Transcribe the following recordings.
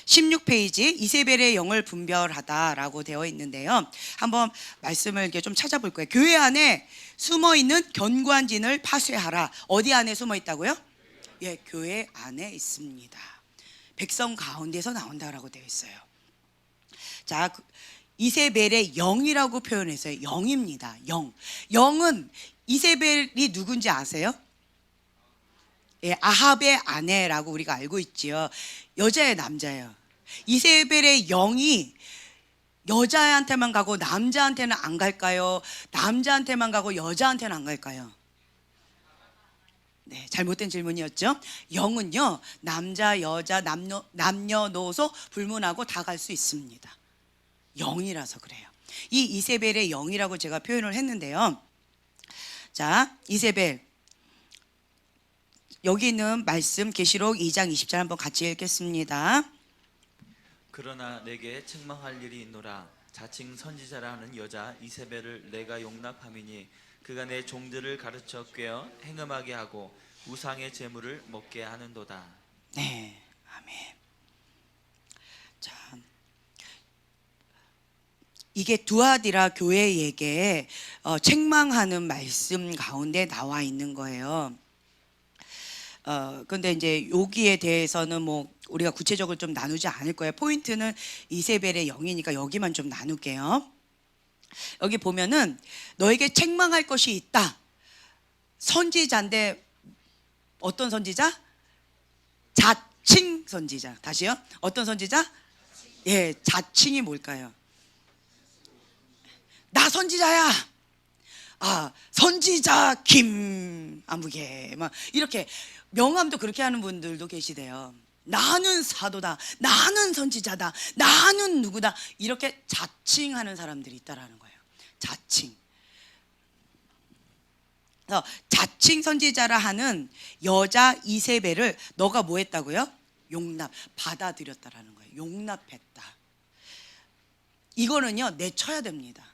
16페이지 이세벨의 영을 분별하다라고 되어 있는데요. 한번 말씀을 이렇게 좀 찾아볼 거예요. 교회 안에 숨어있는 견고한 진을 파쇄하라. 어디 안에 숨어 있다고요? 예, 교회 안에 있습니다. 백성 가운데서 나온다라고 되어 있어요. 자, 이세벨의 영이라고 표현했어요. 영입니다. 영. 영은 이세벨이 누군지 아세요? 예, 아합의 아내라고 우리가 알고 있지요. 여자예요, 남자예요. 이세벨의 영이 여자한테만 가고 남자한테는 안 갈까요? 남자한테만 가고 여자한테는 안 갈까요? 네, 잘못된 질문이었죠. 영은요, 남자, 여자, 남녀노소 불문하고 다 갈 수 있습니다. 영이라서 그래요. 이 이세벨의 영이라고 제가 표현을 했는데요. 자, 이세벨. 여기 있는 말씀 계시록 2장 20절 한번 같이 읽겠습니다. 그러나 내게 책망할 일이 있노라. 자칭 선지자라 하는 여자 이세벨을 내가 용납함이니 그가 내 종들을 가르쳐 꿰어 행음하게 하고 우상의 제물을 먹게 하는도다. 네, 아멘. 자, 이게 두아디라 교회에게 책망하는 말씀 가운데 나와 있는 거예요. 근데 이제 여기에 대해서는 뭐 우리가 구체적으로 좀 나누지 않을 거예요. 포인트는 이세벨의 영이니까 여기만 좀 나눌게요. 여기 보면은 너에게 책망할 것이 있다. 선지자인데 어떤 선지자? 자칭 선지자. 다시요. 어떤 선지자? 예, 자칭이 뭘까요? 나 선지자야. 아, 선지자 김 아무개 막 이렇게 명함도 그렇게 하는 분들도 계시대요. 나는 사도다, 나는 선지자다, 나는 누구다, 이렇게 자칭하는 사람들이 있다라는 거예요. 자칭. 그래서 자칭 선지자라 하는 여자 이세벨을 너가 뭐 했다고요? 용납, 받아들였다라는 거예요. 용납했다. 이거는요, 내쳐야 됩니다.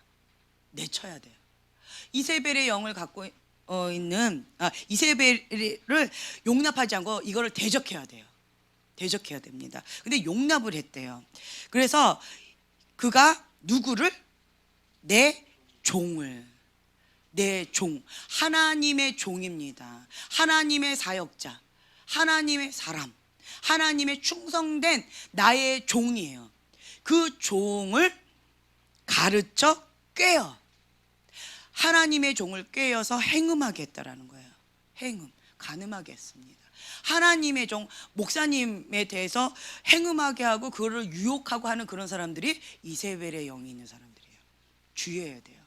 내쳐야 돼요. 이세벨의 영을 갖고 있는 이세벨을 용납하지 않고 이거를 대적해야 돼요. 대적해야 됩니다. 근데 용납을 했대요. 그래서 그가 누구를? 내 종을. 내 종. 하나님의 종입니다. 하나님의 사역자. 하나님의 사람. 하나님의 충성된 나의 종이에요. 그 종을 가르쳐 꿰어. 하나님의 종을 꿰어서 행음하게 했다라는 거예요. 행음, 간음하게 했습니다. 하나님의 종, 목사님에 대해서 행음하게 하고 그거를 유혹하고 하는 그런 사람들이 이세벨의 영이 있는 사람들이에요. 주의해야 돼요.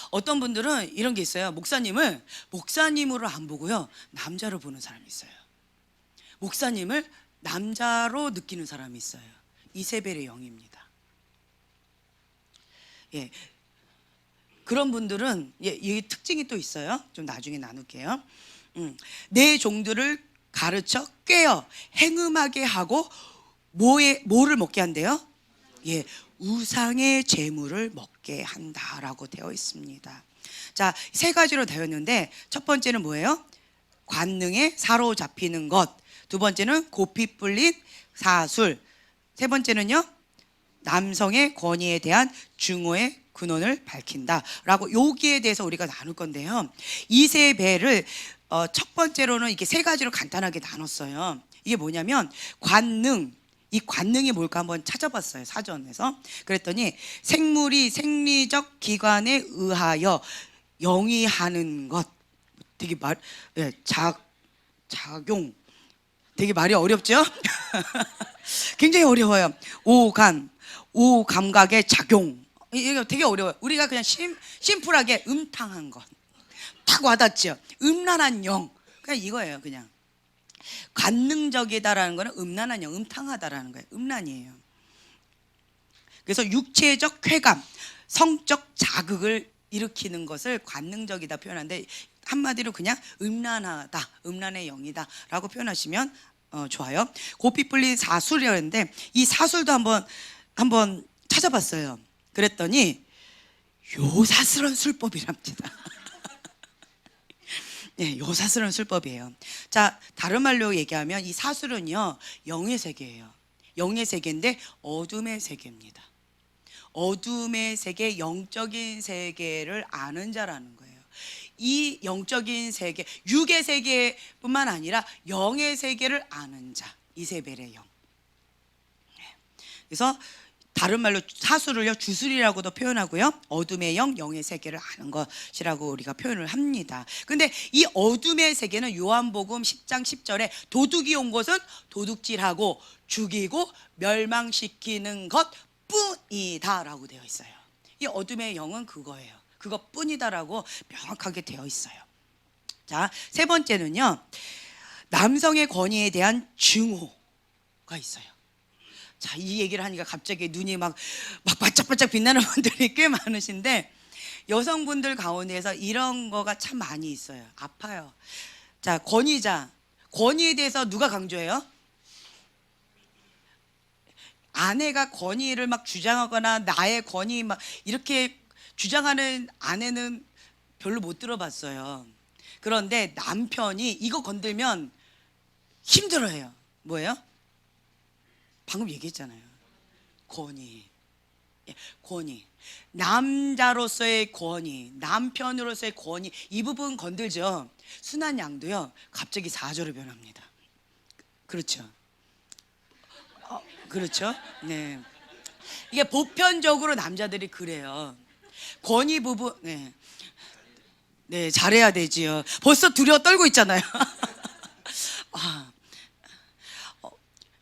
어떤 분들은 이런 게 있어요. 목사님을 목사님으로 안 보고요, 남자로 보는 사람이 있어요. 목사님을 남자로 느끼는 사람이 있어요. 이세벨의 영입니다. 예. 그런 분들은 이 특징이 또 있어요. 좀 나중에 나눌게요. 내 종들을 가르쳐 꿰어 행음하게 하고 뭐를 먹게 한대요? 예, 우상의 제물을 먹게 한다라고 되어 있습니다. 자, 세 가지로 되었는데 첫 번째는 뭐예요? 관능에 사로잡히는 것. 두 번째는 고삐 뿔린 사술. 세 번째는요, 남성의 권위에 대한 증오의 근원을 밝힌다라고, 여기에 대해서 우리가 나눌 건데요. 이세벨을 첫 번째로는 이렇게 세 가지로 간단하게 나눴어요. 이게 뭐냐면 관능. 이 관능이 뭘까 한번 찾아봤어요, 사전에서. 그랬더니 생물이 생리적 기관에 의하여 영위하는 것. 되게 작용. 되게 말이 어렵죠? 굉장히 어려워요. 오감각의 작용. 이거 되게 어려워요. 우리가 그냥 심플하게 음탕한 것. 딱 와닿죠? 음란한 영. 그냥 이거예요, 그냥. 관능적이다라는 거는 음란한 영, 음탕하다라는 거예요. 음란이에요. 그래서 육체적 쾌감, 성적 자극을 일으키는 것을 관능적이다 표현하는데, 한마디로 그냥 음란하다, 음란의 영이다 라고 표현하시면 좋아요. 고삐 뿔린 사술이었는데 이 사술도 한번 찾아봤어요. 그랬더니 요사스러운 술법이랍니다. 네, 요사스러운 술법이에요. 자, 다른 말로 얘기하면 이 사술은요, 영의 세계예요. 영의 세계인데 어둠의 세계입니다. 어둠의 세계, 영적인 세계를 아는 자라는 거예요. 이 영적인 세계, 육의 세계뿐만 아니라 영의 세계를 아는 자, 이세벨의 영. 그래서 다른 말로 사수를요 주술이라고도 표현하고요, 어둠의 영, 영의 세계를 아는 것이라고 우리가 표현을 합니다. 근데 이 어둠의 세계는 요한복음 10장 10절에 도둑이 온 것은 도둑질하고 죽이고 멸망시키는 것뿐이다 라고 되어 있어요. 이 어둠의 영은 그거예요. 그것뿐이다라고 명확하게 되어 있어요. 자, 세 번째는요, 남성의 권위에 대한 증오가 있어요. 자, 이 얘기를 하니까 갑자기 눈이 막 반짝반짝 빛나는 분들이 꽤 많으신데, 여성분들 가운데서 이런 거가 참 많이 있어요. 아파요. 자, 권위자, 권위에 대해서 누가 강조해요? 아내가 권위를 막 주장하거나 나의 권위 막 이렇게 주장하는 아내는 별로 못 들어봤어요. 그런데 남편이 이거 건들면 힘들어해요. 뭐예요? 방금 얘기했잖아요. 권위. 권위. 남자로서의 권위, 남편으로서의 권위, 이 부분 건들죠. 순한 양도요, 갑자기 사조로 변합니다. 그렇죠. 그렇죠. 네. 이게 보편적으로 남자들이 그래요. 권위 부분, 네. 네, 잘해야 되지요. 벌써 두려워 떨고 있잖아요.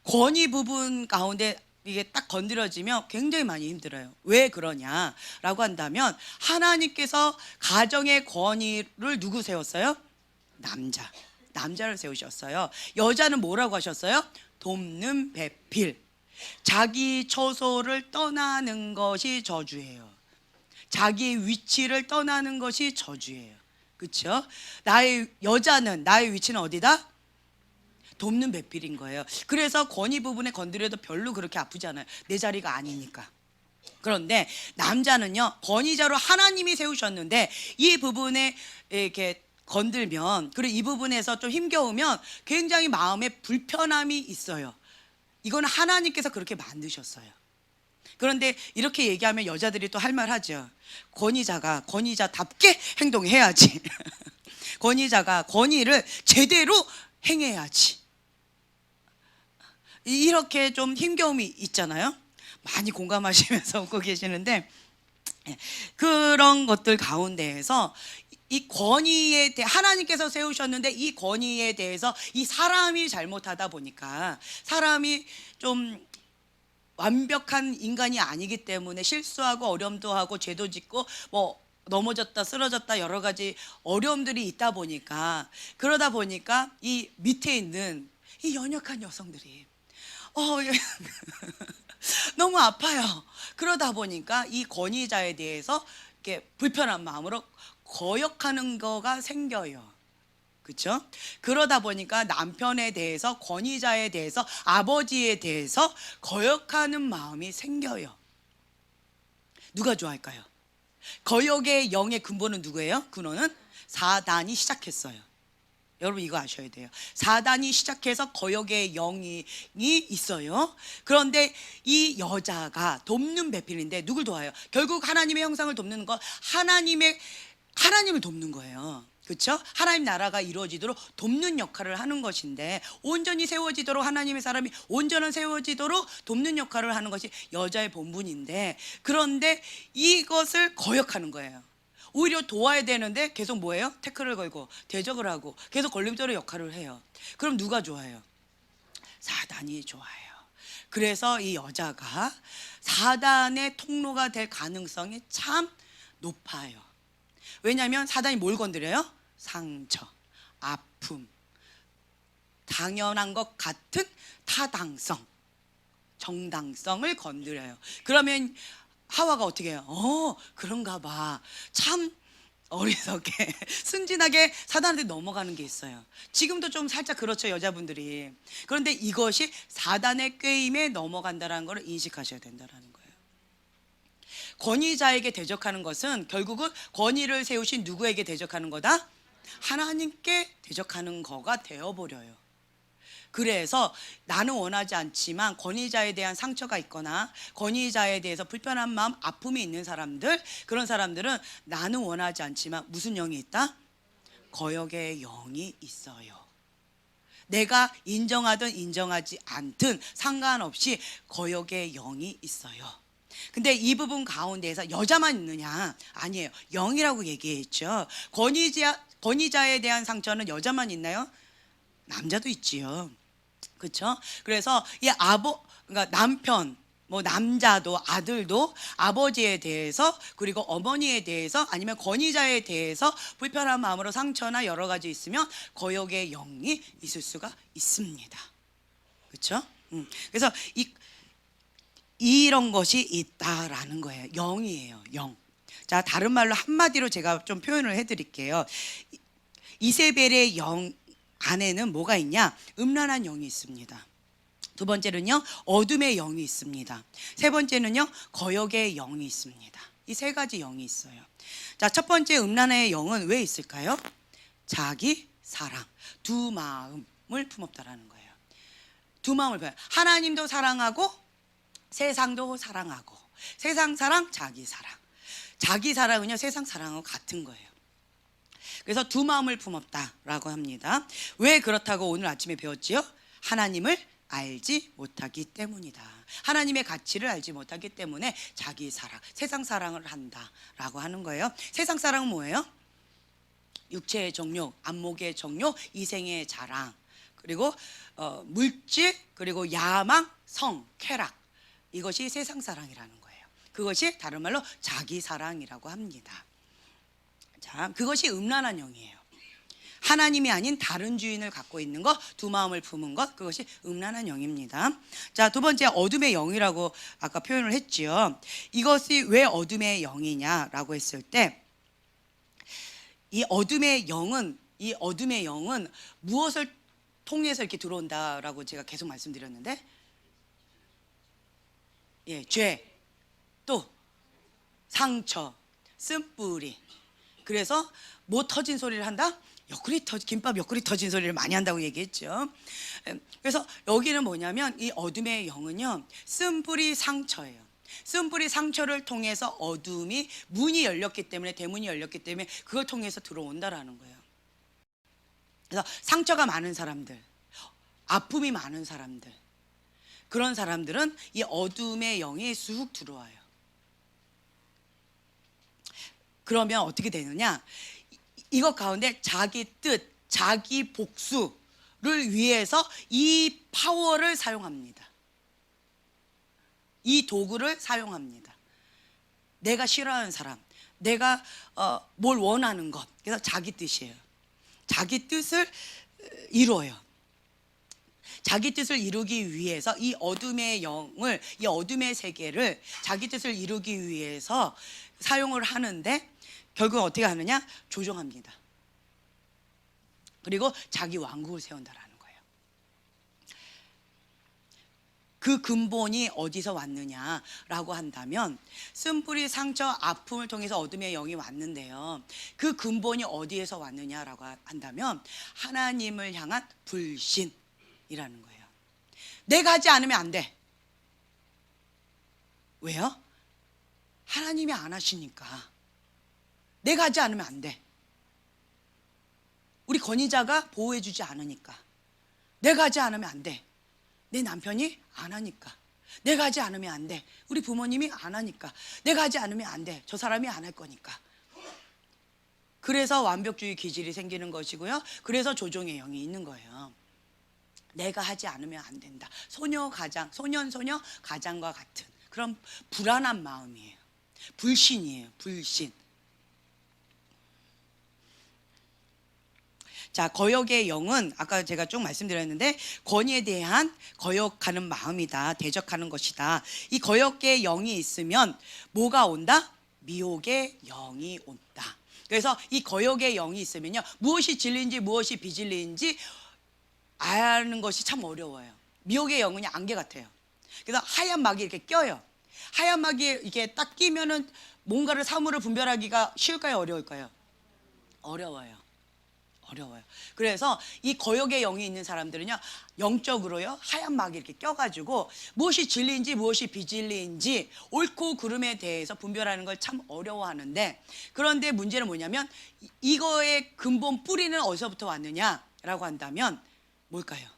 권위 부분 가운데 이게 딱 건드려지면 굉장히 많이 힘들어요. 왜 그러냐라고 한다면, 하나님께서 가정의 권위를 누구 세웠어요? 남자를 세우셨어요. 여자는 뭐라고 하셨어요? 돕는 배필. 자기 처소를 떠나는 것이 저주예요. 자기 위치를 떠나는 것이 저주예요. 그렇죠? 여자는 나의 위치는 어디다? 돕는 배필인 거예요. 그래서 권위 부분에 건드려도 별로 그렇게 아프지 않아요. 내 자리가 아니니까. 그런데 남자는요, 권위자로 하나님이 세우셨는데 이 부분에 이렇게 건들면, 그리고 이 부분에서 좀 힘겨우면 굉장히 마음에 불편함이 있어요. 이건 하나님께서 그렇게 만드셨어요. 그런데 이렇게 얘기하면 여자들이 또 할 말 하죠. 권위자가 권위자답게 행동해야지. 권위자가 권위를 제대로 행해야지. 이렇게 좀 힘겨움이 있잖아요. 많이 공감하시면서 웃고 계시는데, 그런 것들 가운데에서 이 권위에 대해 하나님께서 세우셨는데, 이 권위에 대해서 이 사람이 잘못하다 보니까, 사람이 좀 완벽한 인간이 아니기 때문에 실수하고 어려움도 하고 죄도 짓고 뭐 넘어졌다 쓰러졌다 여러 가지 어려움들이 있다 보니까, 그러다 보니까 이 밑에 있는 이 연약한 여성들이 너무 아파요. 그러다 보니까 이 권위자에 대해서 이렇게 불편한 마음으로 거역하는 거가 생겨요. 그렇죠? 그러다 보니까 남편에 대해서, 권위자에 대해서, 아버지에 대해서 거역하는 마음이 생겨요. 누가 좋아할까요? 거역의 영의 근본은 누구예요? 근원은 사단이 시작했어요. 여러분 이거 아셔야 돼요. 사단이 시작해서 거역의 영이 있어요. 그런데 이 여자가 돕는 배필인데 누굴 도와요? 결국 하나님의 형상을 돕는 거, 하나님을 돕는 거예요. 그렇죠? 하나님 나라가 이루어지도록 돕는 역할을 하는 것인데, 온전히 세워지도록, 하나님의 사람이 온전한 세워지도록 돕는 역할을 하는 것이 여자의 본분인데, 그런데 이것을 거역하는 거예요. 오히려 도와야 되는데 계속 뭐예요? 태클을 걸고 대적을 하고 계속 걸림돌의 역할을 해요. 그럼 누가 좋아해요? 사단이 좋아해요. 그래서 이 여자가 사단의 통로가 될 가능성이 참 높아요. 왜냐하면 사단이 뭘 건드려요? 상처, 아픔, 당연한 것 같은 타당성, 정당성을 건드려요. 그러면 하와가 어떻게 해요? 그런가 봐. 참 어리석게 순진하게 사단한테 넘어가는 게 있어요. 지금도 좀 살짝 그렇죠, 여자분들이. 그런데 이것이 사단의 꾀임에 넘어간다는 걸 인식하셔야 된다는 거예요. 권위자에게 대적하는 것은 결국은 권위를 세우신 누구에게 대적하는 거다? 하나님께 대적하는 거가 되어버려요. 그래서 나는 원하지 않지만 권위자에 대한 상처가 있거나 권위자에 대해서 불편한 마음, 아픔이 있는 사람들, 그런 사람들은 나는 원하지 않지만 무슨 영이 있다? 거역의 영이 있어요. 내가 인정하든 인정하지 않든 상관없이 거역의 영이 있어요. 근데 이 부분 가운데에서 여자만 있느냐? 아니에요. 영이라고 얘기했죠. 권위자에 대한 상처는 여자만 있나요? 남자도 있지요. 그렇죠? 그래서 그러니까 남편, 뭐 남자도 아들도 아버지에 대해서 그리고 어머니에 대해서 아니면 권위자에 대해서 불편한 마음으로 상처나 여러 가지 있으면 거역의 영이 있을 수가 있습니다. 그렇죠? 그래서 이런 것이 있다라는 거예요. 영이에요. 영. 자, 다른 말로 한마디로 제가 좀 표현을 해드릴게요. 이세벨의 영 안에는 뭐가 있냐? 음란한 영이 있습니다. 두 번째는요, 어둠의 영이 있습니다. 세 번째는요, 거역의 영이 있습니다. 이 세 가지 영이 있어요. 자, 첫 번째 음란의 영은 왜 있을까요? 자기 사랑, 두 마음을 품었다라는 거예요. 두 마음을 품어요. 하나님도 사랑하고 세상도 사랑하고, 세상 사랑, 자기 사랑. 자기 사랑은요, 세상 사랑하고 같은 거예요. 그래서 두 마음을 품었다라고 합니다. 왜 그렇다고 오늘 아침에 배웠지요? 하나님을 알지 못하기 때문이다. 하나님의 가치를 알지 못하기 때문에 자기 사랑, 세상 사랑을 한다라고 하는 거예요. 세상 사랑은 뭐예요? 육체의 정욕, 안목의 정욕, 이생의 자랑, 그리고 물질, 그리고 야망, 성, 쾌락. 이것이 세상 사랑이라는 거예요. 그것이 다른 말로 자기 사랑이라고 합니다. 자, 그것이 음란한 영이에요. 하나님이 아닌 다른 주인을 갖고 있는 것, 두 마음을 품은 것, 그것이 음란한 영입니다. 자, 두 번째 어둠의 영이라고 아까 표현을 했지요. 이것이 왜 어둠의 영이냐라고 했을 때, 이 어둠의 영은 무엇을 통해서 이렇게 들어온다라고 제가 계속 말씀드렸는데, 예, 죄, 또 상처, 쓴뿌리. 그래서 뭐 터진 소리를 한다? 김밥 옆구리 터진 소리를 많이 한다고 얘기했죠. 그래서 여기는 뭐냐면 이 어둠의 영은요, 쓴뿌리 상처예요. 쓴뿌리 상처를 통해서 어둠이 문이 열렸기 때문에, 대문이 열렸기 때문에 그걸 통해서 들어온다라는 거예요. 그래서 상처가 많은 사람들, 아픔이 많은 사람들, 그런 사람들은 이 어둠의 영이 쑥 들어와요. 그러면 어떻게 되느냐? 이것 가운데 자기 뜻, 자기 복수를 위해서 이 파워를 사용합니다. 이 도구를 사용합니다. 내가 싫어하는 사람, 내가 뭘 원하는 것, 그래서 자기 뜻이에요. 자기 뜻을 이루어요. 자기 뜻을 이루기 위해서 이 어둠의 영을, 이 어둠의 세계를 자기 뜻을 이루기 위해서 사용을 하는데, 결국 어떻게 하느냐? 조종합니다. 그리고 자기 왕국을 세운다라는 거예요. 그 근본이 어디서 왔느냐라고 한다면, 쓴뿌리 상처, 아픔을 통해서 어둠의 영이 왔는데요, 그 근본이 어디에서 왔느냐라고 한다면 하나님을 향한 불신이라는 거예요. 내가 하지 않으면 안 돼. 왜요? 하나님이 안 하시니까. 내가 하지 않으면 안 돼. 우리 권위자가 보호해주지 않으니까. 내가 하지 않으면 안 돼. 내 남편이 안 하니까. 내가 하지 않으면 안 돼. 우리 부모님이 안 하니까. 내가 하지 않으면 안 돼. 저 사람이 안 할 거니까. 그래서 완벽주의 기질이 생기는 것이고요. 그래서 조종의 영이 있는 거예요. 내가 하지 않으면 안 된다. 소녀 가장과 같은 그런 불안한 마음이에요. 불신이에요. 불신. 자, 거역의 영은 아까 제가 쭉 말씀드렸는데, 권위에 대한 거역하는 마음이다. 대적하는 것이다. 이 거역의 영이 있으면 뭐가 온다? 미혹의 영이 온다. 그래서 이 거역의 영이 있으면요, 무엇이 진리인지 무엇이 비진리인지 아는 것이 참 어려워요. 미혹의 영은 안개 같아요. 그래서 하얀 막이 이렇게 껴요. 하얀 막이 이게 딱 끼면은 뭔가를 사물을 분별하기가 쉬울까요? 어려울까요? 어려워요. 어려워요. 그래서 이 거역의 영이 있는 사람들은요, 영적으로요, 하얀 막이 이렇게 껴가지고 무엇이 진리인지 무엇이 비진리인지 옳고 그름에 대해서 분별하는 걸 참 어려워하는데, 그런데 문제는 뭐냐면 이거의 근본 뿌리는 어디서부터 왔느냐라고 한다면 뭘까요?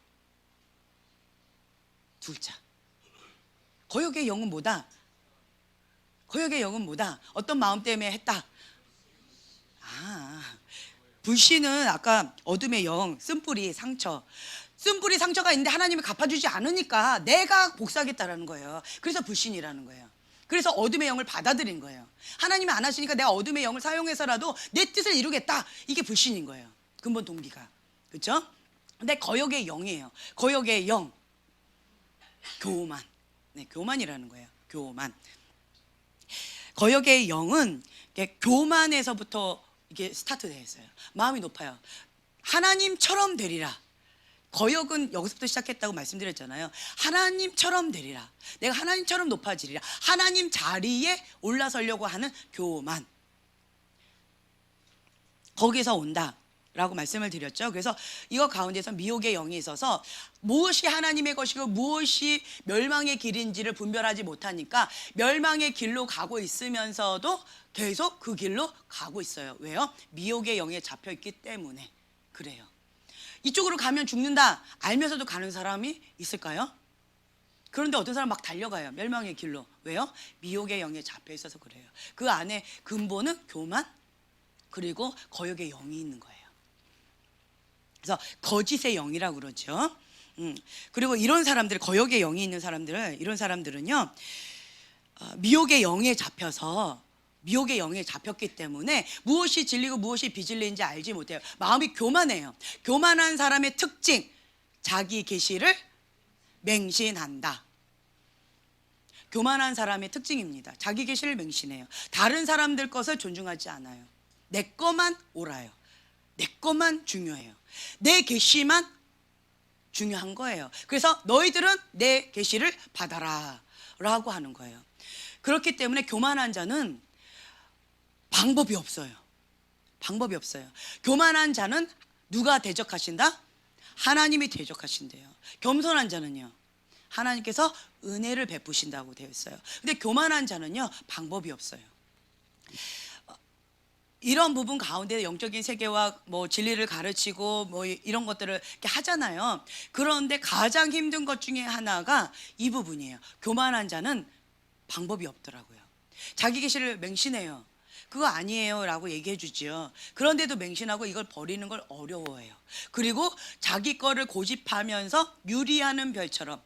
둘자. 거역의 영은 뭐다? 거역의 영은 뭐다? 어떤 마음 때문에 했다? 불신은 아까 어둠의 영, 쓴뿌리, 상처. 쓴뿌리, 상처가 있는데 하나님이 갚아주지 않으니까 내가 복수하겠다라는 거예요. 그래서 불신이라는 거예요. 그래서 어둠의 영을 받아들인 거예요. 하나님이 안 하시니까 내가 어둠의 영을 사용해서라도 내 뜻을 이루겠다. 이게 불신인 거예요. 근본 동기가. 그렇죠? 근데 거역의 영이에요. 거역의 영. 교만. 네, 교만이라는 거예요. 교만. 거역의 영은 교만에서부터 이게 스타트되어 있어요. 마음이 높아요. 하나님처럼 되리라. 거역은 여기서부터 시작했다고 말씀드렸잖아요. 하나님처럼 되리라. 내가 하나님처럼 높아지리라. 하나님 자리에 올라서려고 하는 교만. 거기서 온다 라고 말씀을 드렸죠. 그래서 이거 가운데서 미혹의 영이 있어서 무엇이 하나님의 것이고 무엇이 멸망의 길인지를 분별하지 못하니까 멸망의 길로 가고 있으면서도 계속 그 길로 가고 있어요. 왜요? 미혹의 영에 잡혀 있기 때문에 그래요. 이쪽으로 가면 죽는다 알면서도 가는 사람이 있을까요? 그런데 어떤 사람 막 달려가요. 멸망의 길로. 왜요? 미혹의 영에 잡혀 있어서 그래요. 그 안에 근본은 교만 그리고 거역의 영이 있는 거예요. 그래서 거짓의 영이라고 그러죠. 그리고 이런 사람들, 거역의 영이 있는 사람들은, 이런 사람들은요, 미혹의 영에 잡혀서, 미혹의 영에 잡혔기 때문에 무엇이 진리고 무엇이 비진리인지 알지 못해요. 마음이 교만해요. 교만한 사람의 특징, 자기 계시를 맹신한다. 교만한 사람의 특징입니다. 자기 계시를 맹신해요. 다른 사람들 것을 존중하지 않아요. 내 것만 옳아요. 내 것만 중요해요. 내 계시만 중요한 거예요. 그래서 너희들은 내 계시를 받아라 라고 하는 거예요. 그렇기 때문에 교만한 자는 방법이 없어요. 방법이 없어요. 교만한 자는 누가 대적하신다? 하나님이 대적하신대요. 겸손한 자는요, 하나님께서 은혜를 베푸신다고 되어 있어요. 근데 교만한 자는요, 방법이 없어요. 이런 부분 가운데 영적인 세계와 뭐 진리를 가르치고 뭐 이런 것들을 이렇게 하잖아요. 그런데 가장 힘든 것 중에 하나가 이 부분이에요. 교만한 자는 방법이 없더라고요. 자기 계시를 맹신해요. 그거 아니에요 라고 얘기해 주지요. 그런데도 맹신하고 이걸 버리는 걸 어려워해요. 그리고 자기 거를 고집하면서 유리하는 별처럼,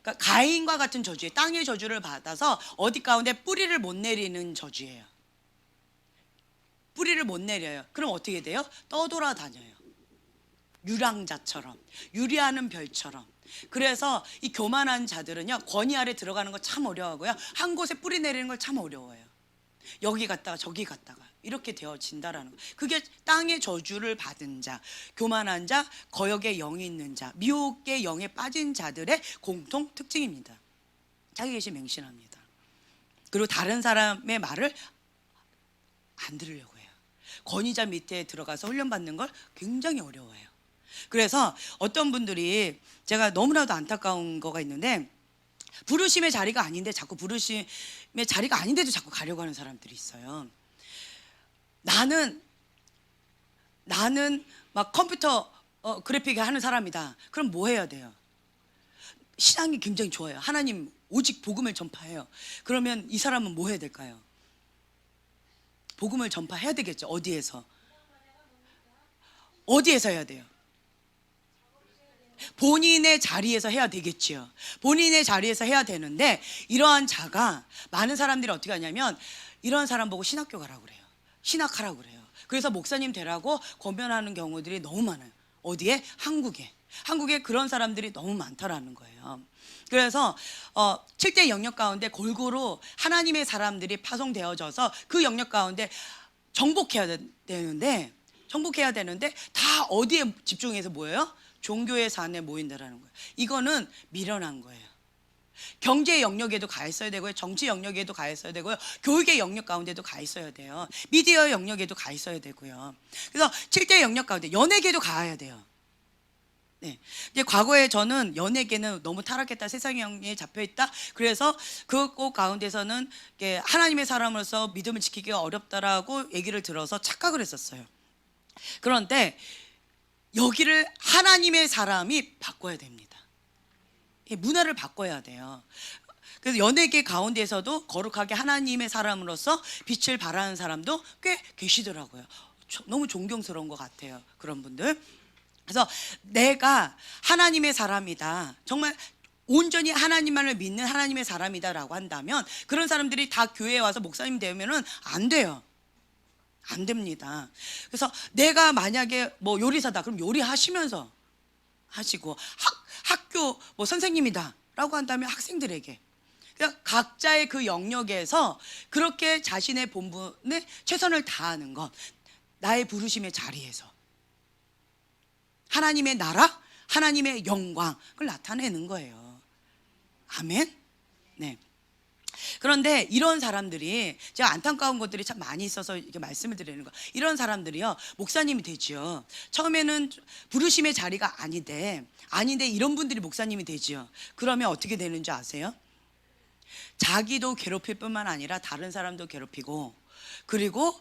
그러니까 가인과 같은 저주예요. 땅의 저주를 받아서 어디 가운데 뿌리를 못 내리는 저주예요. 뿌리를 못 내려요. 그럼 어떻게 돼요? 떠돌아다녀요. 유랑자처럼, 유리하는 별처럼. 그래서 이 교만한 자들은요, 권위 아래 들어가는 거 참 어려워하고요, 한 곳에 뿌리 내리는 걸 참 어려워해요. 여기 갔다가 저기 갔다가 이렇게 되어진다라는 거. 그게 땅의 저주를 받은 자, 교만한 자, 거역의 영이 있는 자, 미혹의 영에 빠진 자들의 공통 특징입니다. 자기 계시 맹신합니다. 그리고 다른 사람의 말을 안 들으려고 해요. 권위자 밑에 들어가서 훈련받는 걸 굉장히 어려워해요. 그래서 어떤 분들이, 제가 너무나도 안타까운 거가 있는데, 부르심의 자리가 아닌데 자꾸 부르심의 자리가 아닌데도 자꾸 가려고 하는 사람들이 있어요. 나는 막 컴퓨터 그래픽 하는 사람이다. 그럼 뭐 해야 돼요? 신앙이 굉장히 좋아요. 하나님 오직 복음을 전파해요. 그러면 이 사람은 뭐 해야 될까요? 복음을 전파해야 되겠죠. 어디에서 해야 돼요? 본인의 자리에서 해야 되겠지요. 본인의 자리에서 해야 되는데, 이러한 자가, 많은 사람들이 어떻게 하냐면 이런 사람 보고 신학교 가라고 그래요. 신학하라고 그래요. 그래서 목사님 되라고 권면하는 경우들이 너무 많아요. 어디에? 한국에 그런 사람들이 너무 많다라는 거예요. 그래서 7대 영역 가운데 골고루 하나님의 사람들이 파송되어져서 그 영역 가운데 정복해야 되는데 다 어디에 집중해서 뭐예요? 종교의 산에 모인다라는 거예요. 이거는 미련한 거예요. 경제 영역에도 가 있어야 되고요. 정치 영역에도 가 있어야 되고요. 교육의 영역 가운데도 가 있어야 돼요. 미디어 영역에도 가 있어야 되고요. 그래서 7대 영역 가운데 연예계도 가야 돼요. 네. 이제 과거에 저는 연예계는 너무 타락했다, 세상의 영에 잡혀 있다. 그래서 그 가운데서는 하나님의 사람으로서 믿음을 지키기가 어렵다라고 얘기를 들어서 착각을 했었어요. 그런데 여기를 하나님의 사람이 바꿔야 됩니다. 문화를 바꿔야 돼요. 그래서 연예계 가운데서도 거룩하게 하나님의 사람으로서 빛을 발하는 사람도 꽤 계시더라고요. 너무 존경스러운 것 같아요. 그런 분들. 그래서 내가 하나님의 사람이다, 정말 온전히 하나님만을 믿는 하나님의 사람이다라고 한다면 그런 사람들이 다 교회에 와서 목사님 되면은 안 돼요. 안 됩니다. 그래서 내가 만약에 뭐 요리사다, 그럼 요리하시면서 하시고, 학교 뭐 선생님이다라고 한다면 학생들에게, 그러니까 각자의 그 영역에서 그렇게 자신의 본분에 최선을 다하는 것, 나의 부르심의 자리에서 하나님의 나라, 하나님의 영광을 나타내는 거예요. 아멘. 네. 그런데 이런 사람들이, 제가 안타까운 것들이 참 많이 있어서 이렇게 말씀을 드리는 거, 이런 사람들이요 목사님이 되지요. 처음에는 부르심의 자리가 아닌데 이런 분들이 목사님이 되지요. 그러면 어떻게 되는지 아세요? 자기도 괴롭힐 뿐만 아니라 다른 사람도 괴롭히고, 그리고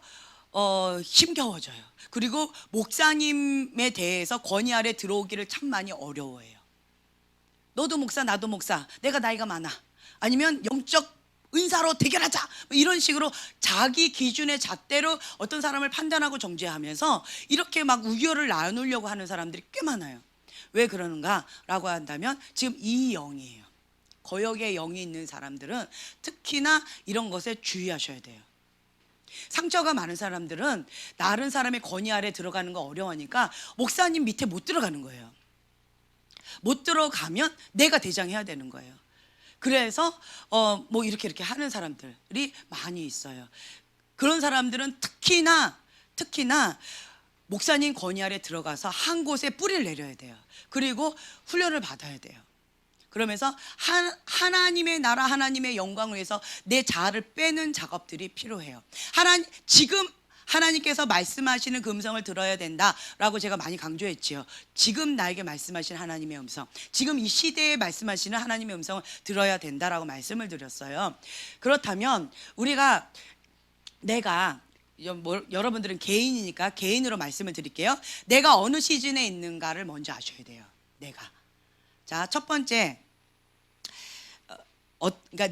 힘겨워져요. 그리고 목사님에 대해서 권위 아래 들어오기를 참 많이 어려워해요. 너도 목사, 나도 목사, 내가 나이가 많아, 아니면 영적 은사로 대결하자, 이런 식으로 자기 기준의 잣대로 어떤 사람을 판단하고 정죄하면서 이렇게 막 우열을 나누려고 하는 사람들이 꽤 많아요. 왜 그러는가 라고 한다면 지금 이 영이에요. 거역의 영이 있는 사람들은 특히나 이런 것에 주의하셔야 돼요. 상처가 많은 사람들은 다른 사람의 권위 아래 들어가는 거 어려우니까 목사님 밑에 못 들어가는 거예요. 못 들어가면 내가 대장해야 되는 거예요. 그래서 뭐 이렇게 하는 사람들이 많이 있어요. 그런 사람들은 특히나 목사님 권위 아래 들어가서 한 곳에 뿌리를 내려야 돼요. 그리고 훈련을 받아야 돼요. 그러면서 하나님의 나라, 하나님의 영광을 위해서 내 자아를 빼는 작업들이 필요해요. 지금 하나님께서 말씀하시는 그 음성을 들어야 된다라고 제가 많이 강조했지요. 지금 나에게 말씀하시는 하나님의 음성, 지금 이 시대에 말씀하시는 하나님의 음성을 들어야 된다라고 말씀을 드렸어요. 그렇다면 내가 여러분들은 개인이니까 개인으로 말씀을 드릴게요. 내가 어느 시즌에 있는가를 먼저 아셔야 돼요. 내가. 자, 첫 번째, 그러니까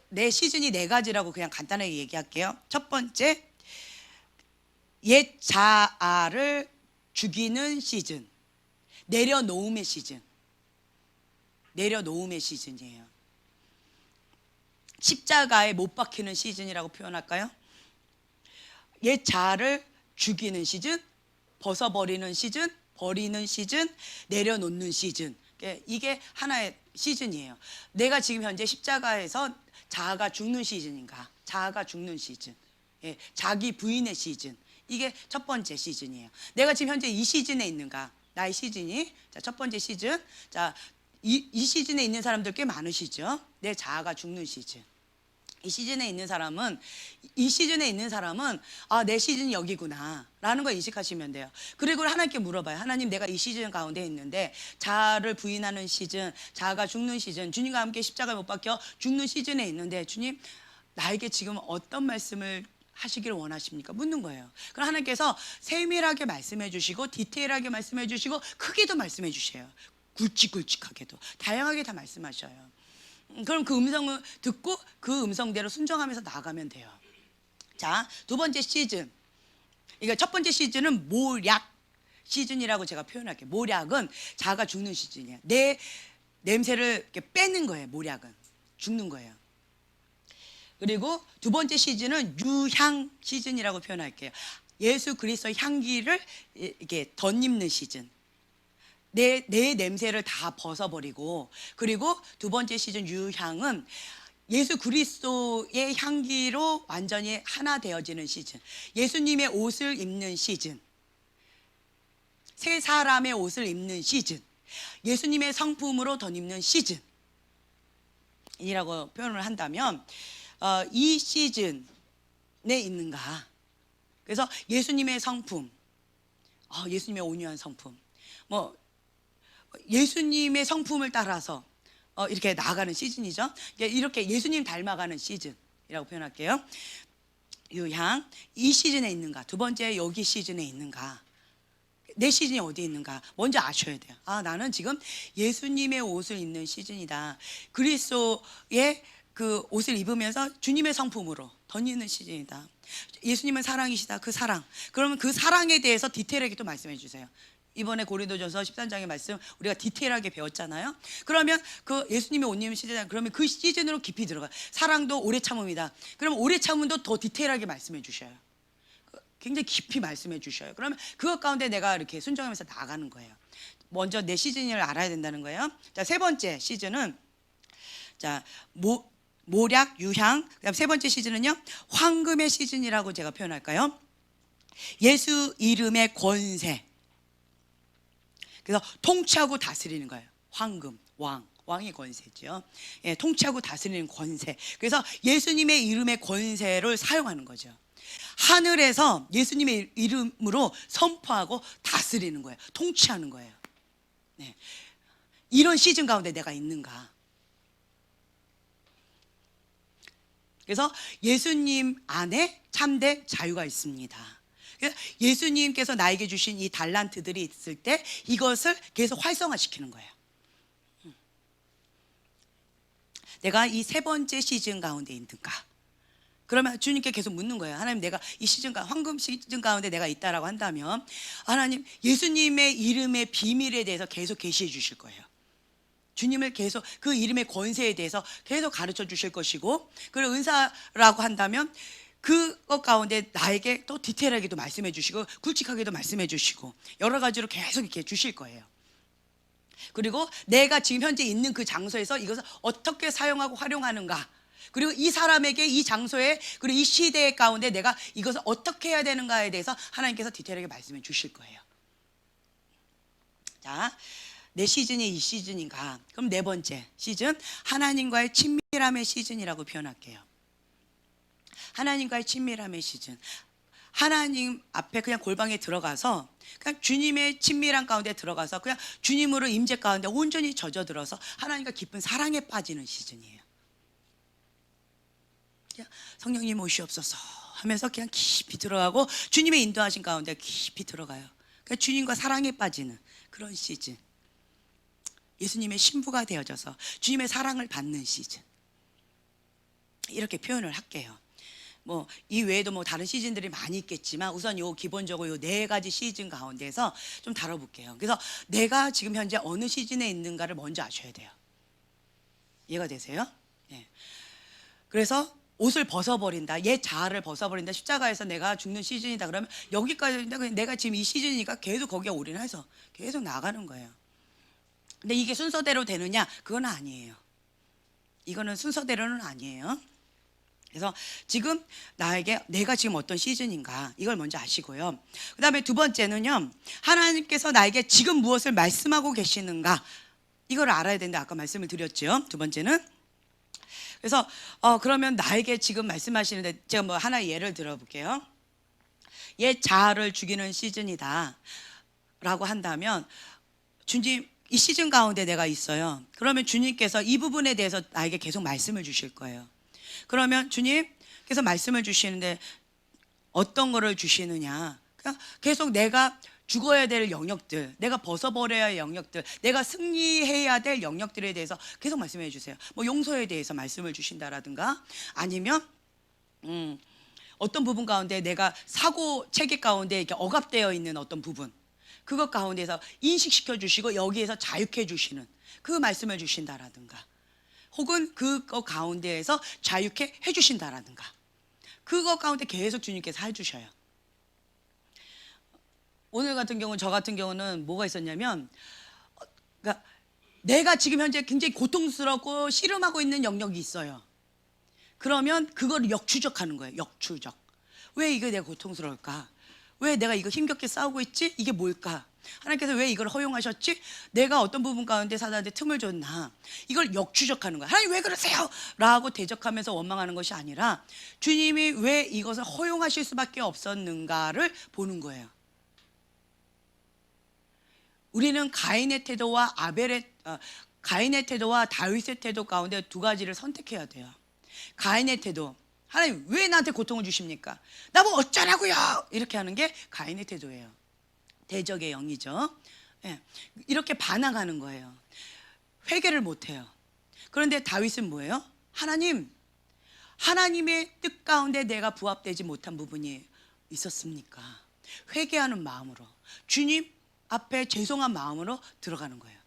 내 시즌이 4가지라고 그냥 간단하게 얘기할게요. 첫 번째, 옛 자아를 죽이는 시즌, 내려놓음의 시즌. 내려놓음의 시즌이에요. 십자가에 못 박히는 시즌이라고 표현할까요? 옛 자아를 죽이는 시즌, 벗어버리는 시즌, 버리는 시즌, 내려놓는 시즌. 이게 하나의 시즌이에요. 내가 지금 현재 십자가에서 자아가 죽는 시즌인가? 자아가 죽는 시즌. 자기 부인의 시즌. 이게 첫 번째 시즌이에요. 내가 지금 현재 이 시즌에 있는가? 나의 시즌이. 자, 첫 번째 시즌. 자, 이 시즌에 있는 사람들 꽤 많으시죠? 내 자아가 죽는 시즌. 이 시즌에 있는 사람은 내 시즌이 여기구나 라는 걸 인식하시면 돼요. 그리고 하나님께 물어봐요. 하나님, 내가 이 시즌 가운데 있는데 자아를 부인하는 시즌, 자아가 죽는 시즌, 주님과 함께 십자가에 못 박혀 죽는 시즌에 있는데 주님, 나에게 지금 어떤 말씀을 하시기를 원하십니까? 묻는 거예요. 그럼 하나님께서 세밀하게 말씀해 주시고 디테일하게 말씀해 주시고 크게도 말씀해 주셔요. 굵직굵직하게도 다양하게 다 말씀하셔요. 그럼 그 음성을 듣고 그 음성대로 순종하면서 나아가면 돼요. 자, 두 번째 시즌. 그러니까 첫 번째 시즌은 모략 시즌이라고 제가 표현할게요. 모략은 자아가 죽는 시즌이에요. 내 냄새를 이렇게 빼는 거예요. 모략은 죽는 거예요. 그리고 두 번째 시즌은 유향 시즌이라고 표현할게요. 예수 그리스도의 향기를 이렇게 덧입는 시즌. 내 냄새를 다 벗어버리고, 그리고 두 번째 시즌 유향은 예수 그리스도의 향기로 완전히 하나 되어지는 시즌. 예수님의 옷을 입는 시즌. 새 사람의 옷을 입는 시즌. 예수님의 성품으로 덧입는 시즌. 시즌이라고 표현을 한다면 이 시즌에 있는가? 그래서 예수님의 성품, 예수님의 온유한 성품, 뭐 예수님의 성품을 따라서 이렇게 나아가는 시즌이죠. 이렇게 예수님 닮아가는 시즌이라고 표현할게요. 유향, 이 시즌에 있는가? 두 번째, 여기 시즌에 있는가? 내 시즌이 어디 있는가? 먼저 아셔야 돼요. 나는 지금 예수님의 옷을 입는 시즌이다. 그리스도의 그 옷을 입으면서 주님의 성품으로 덧입는 시즌이다. 예수님은 사랑이시다. 그 사랑. 그러면 그 사랑에 대해서 디테일하게 또 말씀해 주세요. 이번에 고린도전서 13장의 말씀 우리가 디테일하게 배웠잖아요. 그러면 그 예수님의 옷 입는 시즌, 그러면 그 시즌으로 깊이 들어가. 사랑도 오래 참음이다. 그러면 오래 참음도 더 디테일하게 말씀해 주셔요. 굉장히 깊이 말씀해 주셔요. 그러면 그것 가운데 내가 이렇게 순종하면서 나가는 거예요. 먼저 내 시즌을 알아야 된다는 거예요. 자, 세 번째 시즌은 모략, 유향. 그다음 세 번째 시즌은요, 황금의 시즌이라고 제가 표현할까요? 예수 이름의 권세. 그래서 통치하고 다스리는 거예요. 황금, 왕의 권세죠. 예, 통치하고 다스리는 권세. 그래서 예수님의 이름의 권세를 사용하는 거죠. 하늘에서 예수님의 이름으로 선포하고 다스리는 거예요. 통치하는 거예요. 네. 이런 시즌 가운데 내가 있는가? 그래서 예수님 안에 참된 자유가 있습니다. 예수님께서 나에게 주신 이 달란트들이 있을 때 이것을 계속 활성화시키는 거예요. 내가 이 세 번째 시즌 가운데 있는가? 그러면 주님께 계속 묻는 거예요. 하나님, 내가 이 시즌 황금 시즌 가운데 내가 있다라고 한다면 하나님, 예수님의 이름의 비밀에 대해서 계속 계시해 주실 거예요. 주님을 계속 그 이름의 권세에 대해서 계속 가르쳐 주실 것이고, 그리고 은사라고 한다면 그것 가운데 나에게 또 디테일하게도 말씀해 주시고 굵직하게도 말씀해 주시고 여러 가지로 계속 이렇게 주실 거예요. 그리고 내가 지금 현재 있는 그 장소에서 이것을 어떻게 사용하고 활용하는가, 그리고 이 사람에게 이 장소에 그리고 이 시대 가운데 내가 이것을 어떻게 해야 되는가에 대해서 하나님께서 디테일하게 말씀해 주실 거예요. 자, 내 시즌이 이 시즌인가? 그럼 네 번째 시즌, 하나님과의 친밀함의 시즌이라고 표현할게요. 하나님과의 친밀함의 시즌. 하나님 앞에 그냥 골방에 들어가서 그냥 주님의 친밀한 가운데 들어가서 그냥 주님으로 임재 가운데 온전히 젖어들어서 하나님과 깊은 사랑에 빠지는 시즌이에요. 그냥 성령님 오시옵소서 하면서 그냥 깊이 들어가고 주님의 인도하신 가운데 깊이 들어가요. 그냥 주님과 사랑에 빠지는 그런 시즌. 예수님의 신부가 되어져서 주님의 사랑을 받는 시즌. 이렇게 표현을 할게요. 이 외에도 다른 시즌들이 많이 있겠지만 우선 기본적으로 요 네 가지 시즌 가운데서 좀 다뤄볼게요. 그래서 내가 지금 현재 어느 시즌에 있는가를 먼저 아셔야 돼요. 이해가 되세요? 네. 그래서 옷을 벗어버린다, 옛 자아를 벗어버린다, 십자가에서 내가 죽는 시즌이다 그러면 여기까지 내가 지금 이 시즌이니까 계속 거기에 올인해서 계속 나가는 거예요. 근데 이게 순서대로 되느냐? 그건 아니에요. 이거는 순서대로는 아니에요. 그래서 지금 나에게 내가 지금 어떤 시즌인가, 이걸 먼저 아시고요. 그 다음에 두 번째는요, 하나님께서 나에게 지금 무엇을 말씀하고 계시는가, 이걸 알아야 된다. 아까 말씀을 드렸죠. 두 번째는. 그래서 그러면 나에게 지금 말씀하시는데 제가 하나의 예를 들어볼게요. 옛 자아를 죽이는 시즌이다 라고 한다면, 주님 이 시즌 가운데 내가 있어요. 그러면 주님께서 이 부분에 대해서 나에게 계속 말씀을 주실 거예요. 그러면 주님께서 말씀을 주시는데 어떤 거를 주시느냐, 그냥 계속 내가 죽어야 될 영역들, 내가 벗어버려야 할 영역들, 내가 승리해야 될 영역들에 대해서 계속 말씀해 주세요. 용서에 대해서 말씀을 주신다라든가, 아니면 어떤 부분 가운데 내가 사고 체계 가운데 이렇게 억압되어 있는 어떤 부분, 그것 가운데서 인식시켜 주시고 여기에서 자유케 해주시는 그 말씀을 주신다라든가, 혹은 그거 가운데에서 자유케 해주신다라든가, 그거 가운데 계속 주님께서 해주셔요. 오늘 같은 경우는, 저 같은 경우는 뭐가 있었냐면, 그러니까 내가 지금 현재 굉장히 고통스럽고 씨름하고 있는 영역이 있어요. 그러면 그거를 역추적하는 거예요. 역추적. 왜 이게 내가 고통스러울까? 왜 내가 이거 힘겹게 싸우고 있지? 이게 뭘까? 하나님께서 왜 이걸 허용하셨지? 내가 어떤 부분 가운데 사단한테 틈을 줬나? 이걸 역추적하는 거야. 하나님 왜 그러세요? 라고 대적하면서 원망하는 것이 아니라 주님이 왜 이것을 허용하실 수밖에 없었는가를 보는 거예요. 우리는 가인의 태도와 다윗의 태도 가운데 두 가지를 선택해야 돼요. 가인의 태도, 하나님 왜 나한테 고통을 주십니까? 나보고 어쩌라고요? 이렇게 하는 게 가인의 태도예요. 대적의 영이죠. 예, 이렇게 반항하는 거예요. 회개를 못해요. 그런데 다윗은 뭐예요? 하나님의 뜻 가운데 내가 부합되지 못한 부분이 있었습니까? 회개하는 마음으로, 주님 앞에 죄송한 마음으로 들어가는 거예요.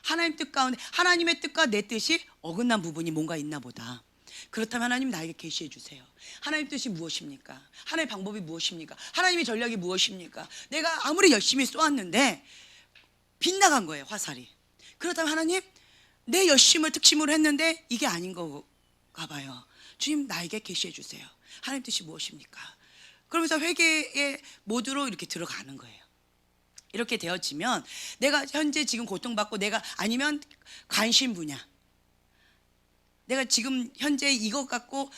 하나님 뜻 가운데, 하나님의 뜻과 내 뜻이 어긋난 부분이 뭔가 있나 보다. 그렇다면 하나님 나에게 계시해 주세요. 하나님 뜻이 무엇입니까? 하나님의 방법이 무엇입니까? 하나님의 전략이 무엇입니까? 내가 아무리 열심히 쏘았는데 빗나간 거예요, 화살이. 그렇다면 하나님, 내 열심을 특심으로 했는데 이게 아닌 건가 봐요. 주님 나에게 계시해 주세요. 하나님 뜻이 무엇입니까? 그러면서 회개의 모드로 이렇게 들어가는 거예요. 이렇게 되어지면 내가 현재 지금 고통받고, 내가 아니면 관심 분야, 내가 지금 현재 이것 갖고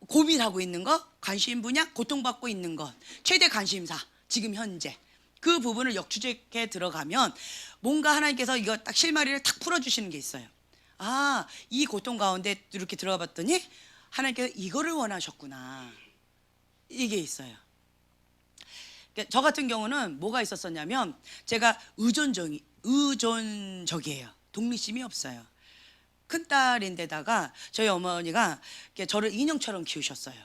고민하고 있는 것, 관심 분야, 고통받고 있는 것, 최대 관심사, 지금 현재 그 부분을 역추적해 들어가면 뭔가 하나님께서 이거 딱 실마리를 탁 풀어주시는 게 있어요. 아, 이 고통 가운데 이렇게 들어가 봤더니 하나님께서 이거를 원하셨구나, 이게 있어요. 저 같은 경우는 뭐가 있었었냐면, 제가 의존적이에요. 독립심이 없어요. 큰딸인데다가 저희 어머니가 저를 인형처럼 키우셨어요.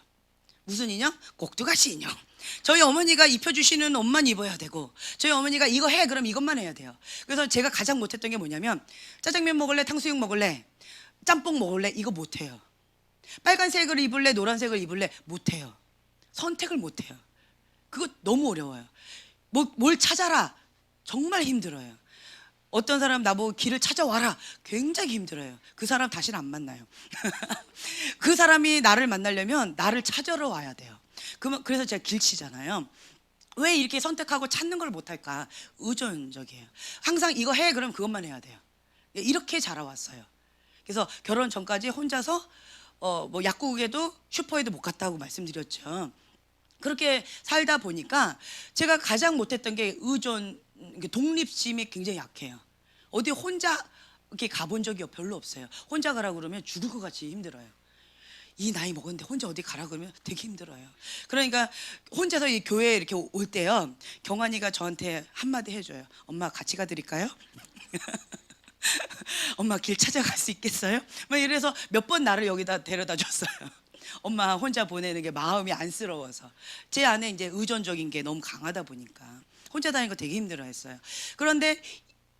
무슨 인형? 꼭두가시 인형. 저희 어머니가 입혀주시는 옷만 입어야 되고, 저희 어머니가 이거 해, 그럼 이것만 해야 돼요. 그래서 제가 가장 못했던 게 뭐냐면, 짜장면 먹을래? 탕수육 먹을래? 짬뽕 먹을래? 이거 못해요. 빨간색을 입을래? 노란색을 입을래? 못해요. 선택을 못해요. 그거 너무 어려워요. 뭘 찾아라, 정말 힘들어요. 어떤 사람 나보고 길을 찾아와라, 굉장히 힘들어요. 그 사람 다시는 안 만나요. 그 사람이 나를 만나려면 나를 찾으러 와야 돼요. 그래서 제가 길치잖아요. 왜 이렇게 선택하고 찾는 걸 못할까? 의존적이에요. 항상 이거 해, 그럼 그것만 해야 돼요. 이렇게 자라왔어요. 그래서 결혼 전까지 혼자서 뭐 약국에도 슈퍼에도 못 갔다고 말씀드렸죠. 그렇게 살다 보니까 제가 가장 못했던 게 독립심이 굉장히 약해요. 어디 혼자 이렇게 가본 적이 별로 없어요. 혼자 가라 그러면 죽을 것 같이 힘들어요. 이 나이 먹었는데 혼자 어디 가라 그러면 되게 힘들어요. 그러니까 혼자서 이 교회에 이렇게 올 때요, 경환이가 저한테 한마디 해줘요. 엄마 같이 가드릴까요? 엄마 길 찾아갈 수 있겠어요? 막 이래서 몇 번 나를 여기다 데려다 줬어요. 엄마 혼자 보내는 게 마음이 안쓰러워서. 제 안에 이제 의존적인 게 너무 강하다 보니까 혼자 다니는 거 되게 힘들어했어요. 그런데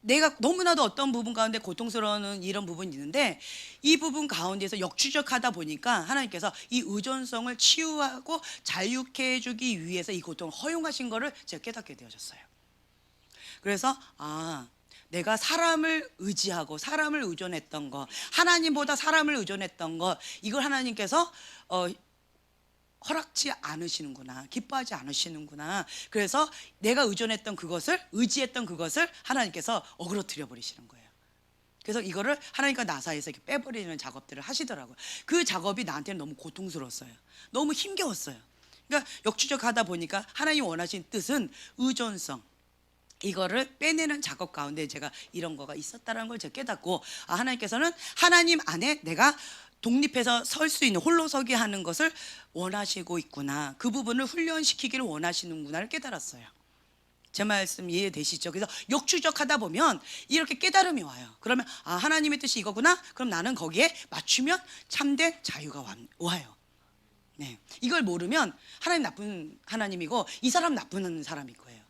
내가 너무나도 어떤 부분 가운데 고통스러운 이런 부분이 있는데, 이 부분 가운데서 역추적하다 보니까 하나님께서 이 의존성을 치유하고 자유케 해주기 위해서 이 고통을 허용하신 거를 제가 깨닫게 되어졌어요. 그래서 내가 사람을 의지하고 사람을 의존했던 거, 하나님보다 사람을 의존했던 거, 이걸 하나님께서 허락지 않으시는구나, 기뻐하지 않으시는구나. 그래서 내가 의존했던 그것을, 의지했던 그것을 하나님께서 어그러뜨려 버리시는 거예요. 그래서 이거를 하나님과 나 사이에서 이렇게 빼버리는 작업들을 하시더라고요. 그 작업이 나한테는 너무 고통스러웠어요. 너무 힘겨웠어요. 그러니까 역추적하다 보니까 하나님 원하신 뜻은 의존성, 이거를 빼내는 작업 가운데 제가 이런 거가 있었다는 걸 제가 깨닫고, 하나님께서는 하나님 안에 내가 독립해서 설 수 있는, 홀로 서게 하는 것을 원하시고 있구나, 그 부분을 훈련시키기를 원하시는구나를 깨달았어요. 제 말씀 이해되시죠? 그래서 역추적하다 보면 이렇게 깨달음이 와요. 그러면 하나님의 뜻이 이거구나, 그럼 나는 거기에 맞추면 참된 자유가 와요. 네. 이걸 모르면 하나님 나쁜 하나님이고 이 사람 나쁜 사람일 거예요.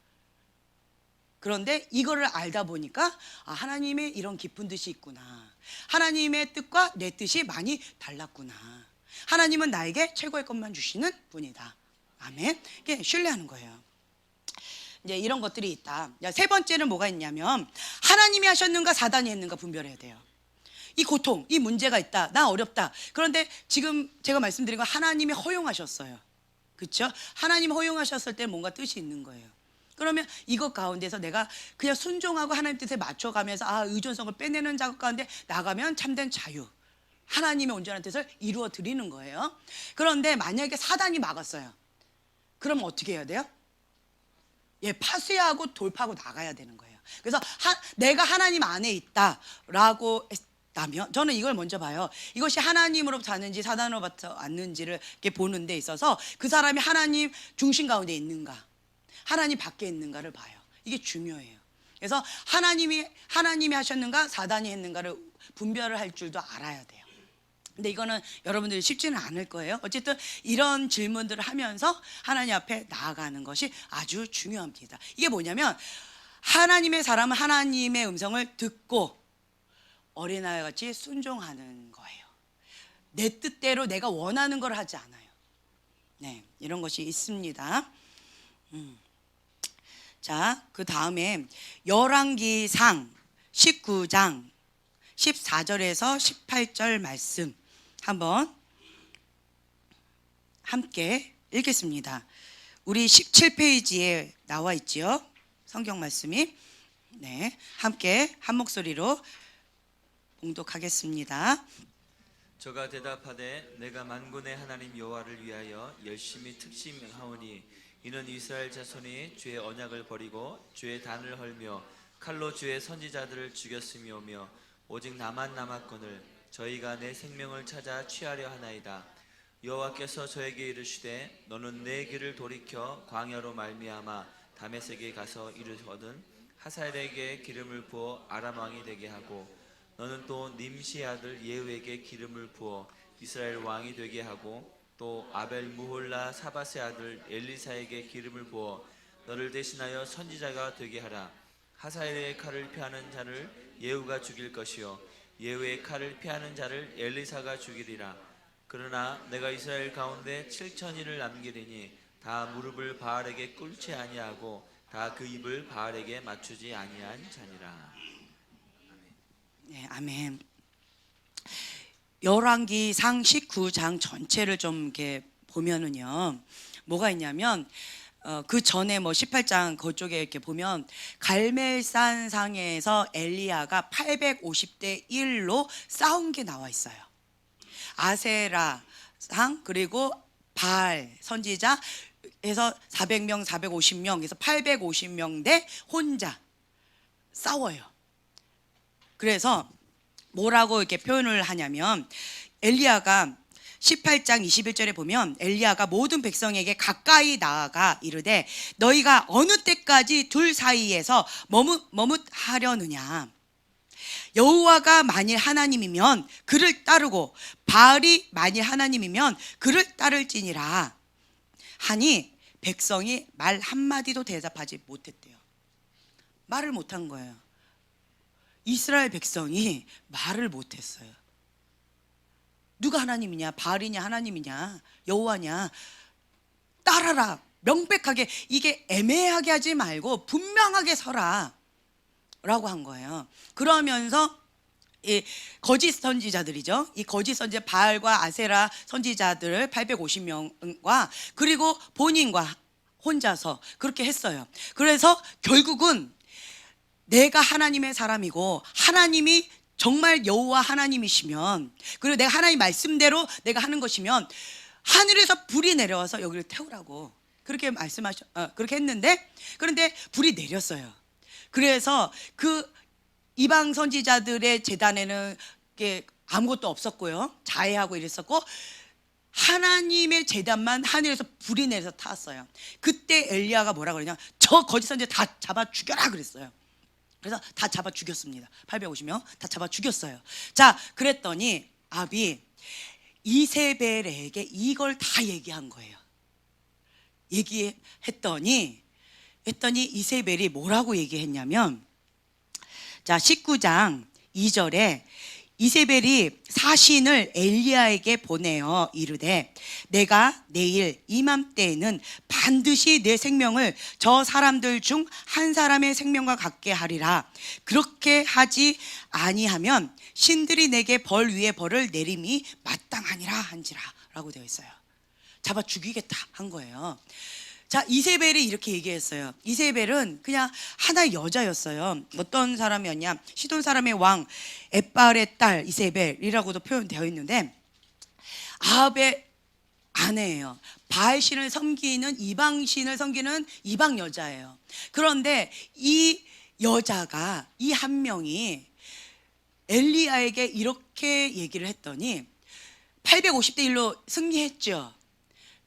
그런데 이거를 알다 보니까 하나님의 이런 깊은 뜻이 있구나, 하나님의 뜻과 내 뜻이 많이 달랐구나, 하나님은 나에게 최고의 것만 주시는 분이다. 아멘. 이게 신뢰하는 거예요. 이제 이런 것들이 있다. 세 번째는 뭐가 있냐면, 하나님이 하셨는가 사단이 했는가 분별해야 돼요. 이 고통, 이 문제가 있다, 나 어렵다. 그런데 지금 제가 말씀드린 건 하나님이 허용하셨어요. 그렇죠? 하나님 허용하셨을 때 뭔가 뜻이 있는 거예요. 그러면 이것 가운데서 내가 그냥 순종하고 하나님 뜻에 맞춰가면서 의존성을 빼내는 작업 가운데 나가면 참된 자유, 하나님의 온전한 뜻을 이루어 드리는 거예요. 그런데 만약에 사단이 막았어요. 그럼 어떻게 해야 돼요? 파쇄하고 돌파하고 나가야 되는 거예요. 그래서 내가 하나님 안에 있다라고 했다면, 저는 이걸 먼저 봐요. 이것이 하나님으로부터 왔는지 사단으로부터 왔는지를 이렇게 보는 데 있어서 그 사람이 하나님 중심 가운데 있는가, 하나님 밖에 있는가를 봐요. 이게 중요해요. 그래서 하나님이 하셨는가 사단이 했는가를 분별을 할 줄도 알아야 돼요. 근데 이거는 여러분들이 쉽지는 않을 거예요. 어쨌든 이런 질문들을 하면서 하나님 앞에 나아가는 것이 아주 중요합니다. 이게 뭐냐면 하나님의 사람은 하나님의 음성을 듣고 어린아이 같이 순종하는 거예요. 내 뜻대로 내가 원하는 걸 하지 않아요. 네, 이런 것이 있습니다. 자, 그 다음에 열왕기상 19장 14절에서 18절 말씀 한번 함께 읽겠습니다. 우리 17페이지에 나와 있지요, 성경 말씀이. 네, 함께 한 목소리로 봉독하겠습니다. 저가 대답하되 내가 만군의 하나님 여호와를 위하여 열심히 특심하오니 이는 이스라엘 자손이 주의 언약을 버리고 주의 단을 헐며 칼로 주의 선지자들을 죽였음이오며 오직 나만 남았거늘 저희가 내 생명을 찾아 취하려 하나이다. 여호와께서 저에게 이르시되 너는 내 길을 돌이켜 광야로 말미암아 다메섹에 가서 이르거든 하사엘에게 기름을 부어 아람 왕이 되게 하고 너는 또 님시의 아들 예후에게 기름을 부어 이스라엘 왕이 되게 하고 또 아벨 무홀라 사밧의 아들 엘리사에게 기름을 부어 너를 대신하여 선지자가 되게 하라. 하사엘의 칼을 피하는 자를 예후가 죽일 것이요 예후의 칼을 피하는 자를 엘리사가 죽이리라. 그러나 내가 이스라엘 가운데 7천인을 남기리니 다 무릎을 바알에게 꿇지 아니하고 다 그 입을 바알에게 맞추지 아니한 자니라. 네, 아멘. 열왕기상 19장 전체를 좀 이렇게 보면은요, 뭐가 있냐면 그 전에 18장 그쪽에 이렇게 보면 갈멜산 상에서 엘리야가 850대 1로 싸운 게 나와 있어요. 아세라 상 그리고 바알 선지자 해서 400명 450명 그래서 850명 대 혼자 싸워요. 그래서 뭐라고 이렇게 표현을 하냐면 엘리야가 18장 21절에 보면 엘리야가 모든 백성에게 가까이 나아가 이르되 너희가 어느 때까지 둘 사이에서 머뭇하려느냐. 여호와가 만일 하나님이면 그를 따르고 바알이 만일 하나님이면 그를 따를지니라 하니 백성이 말 한마디도 대답하지 못했대요. 말을 못한 거예요. 이스라엘 백성이 말을 못했어요. 누가 하나님이냐, 바알이냐, 하나님이냐, 여호와냐, 따라라. 명백하게, 이게 애매하게 하지 말고 분명하게 서라 라고 한 거예요. 그러면서 이 거짓 선지자들이죠. 이 거짓 선지자 바알과 아세라 선지자들 850명과 그리고 본인과 혼자서 그렇게 했어요. 그래서 결국은 내가 하나님의 사람이고 하나님이 정말 여호와 하나님이시면, 그리고 내가 하나님 말씀대로 내가 하는 것이면 하늘에서 불이 내려와서 여기를 태우라고 그렇게 그렇게 했는데, 그런데 불이 내렸어요. 그래서 그 이방 선지자들의 제단에는 아무것도 없었고요, 자해하고 이랬었고 하나님의 제단만 하늘에서 불이 내려서 탔어요. 그때 엘리야가 뭐라 그러냐, 저 거짓 선지자 다 잡아 죽여라 그랬어요. 그래서 다 잡아 죽였습니다. 850명 다 잡아 죽였어요. 자, 그랬더니 아합이 이세벨에게 이걸 다 얘기한 거예요. 얘기했더니 이세벨이 뭐라고 얘기했냐면, 자 19장 2절에 이세벨이 사신을 엘리야에게 보내어 이르되 내가 내일 이맘때에는 반드시 내 생명을 저 사람들 중 한 사람의 생명과 같게 하리라. 그렇게 하지 아니하면 신들이 내게 벌 위에 벌을 내림이 마땅하니라 한지라 라고 되어 있어요. 잡아 죽이겠다 한 거예요. 자, 이세벨이 이렇게 얘기했어요. 이세벨은 그냥 하나의 여자였어요. 어떤 사람이었냐? 시돈 사람의 왕 엣발의 딸 이세벨이라고도 표현되어 있는데 아합의 아내예요. 바알신을 섬기는 이방신을 섬기는 이방 여자예요. 그런데 이 여자가 이 한 명이 엘리야에게 이렇게 얘기를 했더니 850대 1로 승리했죠.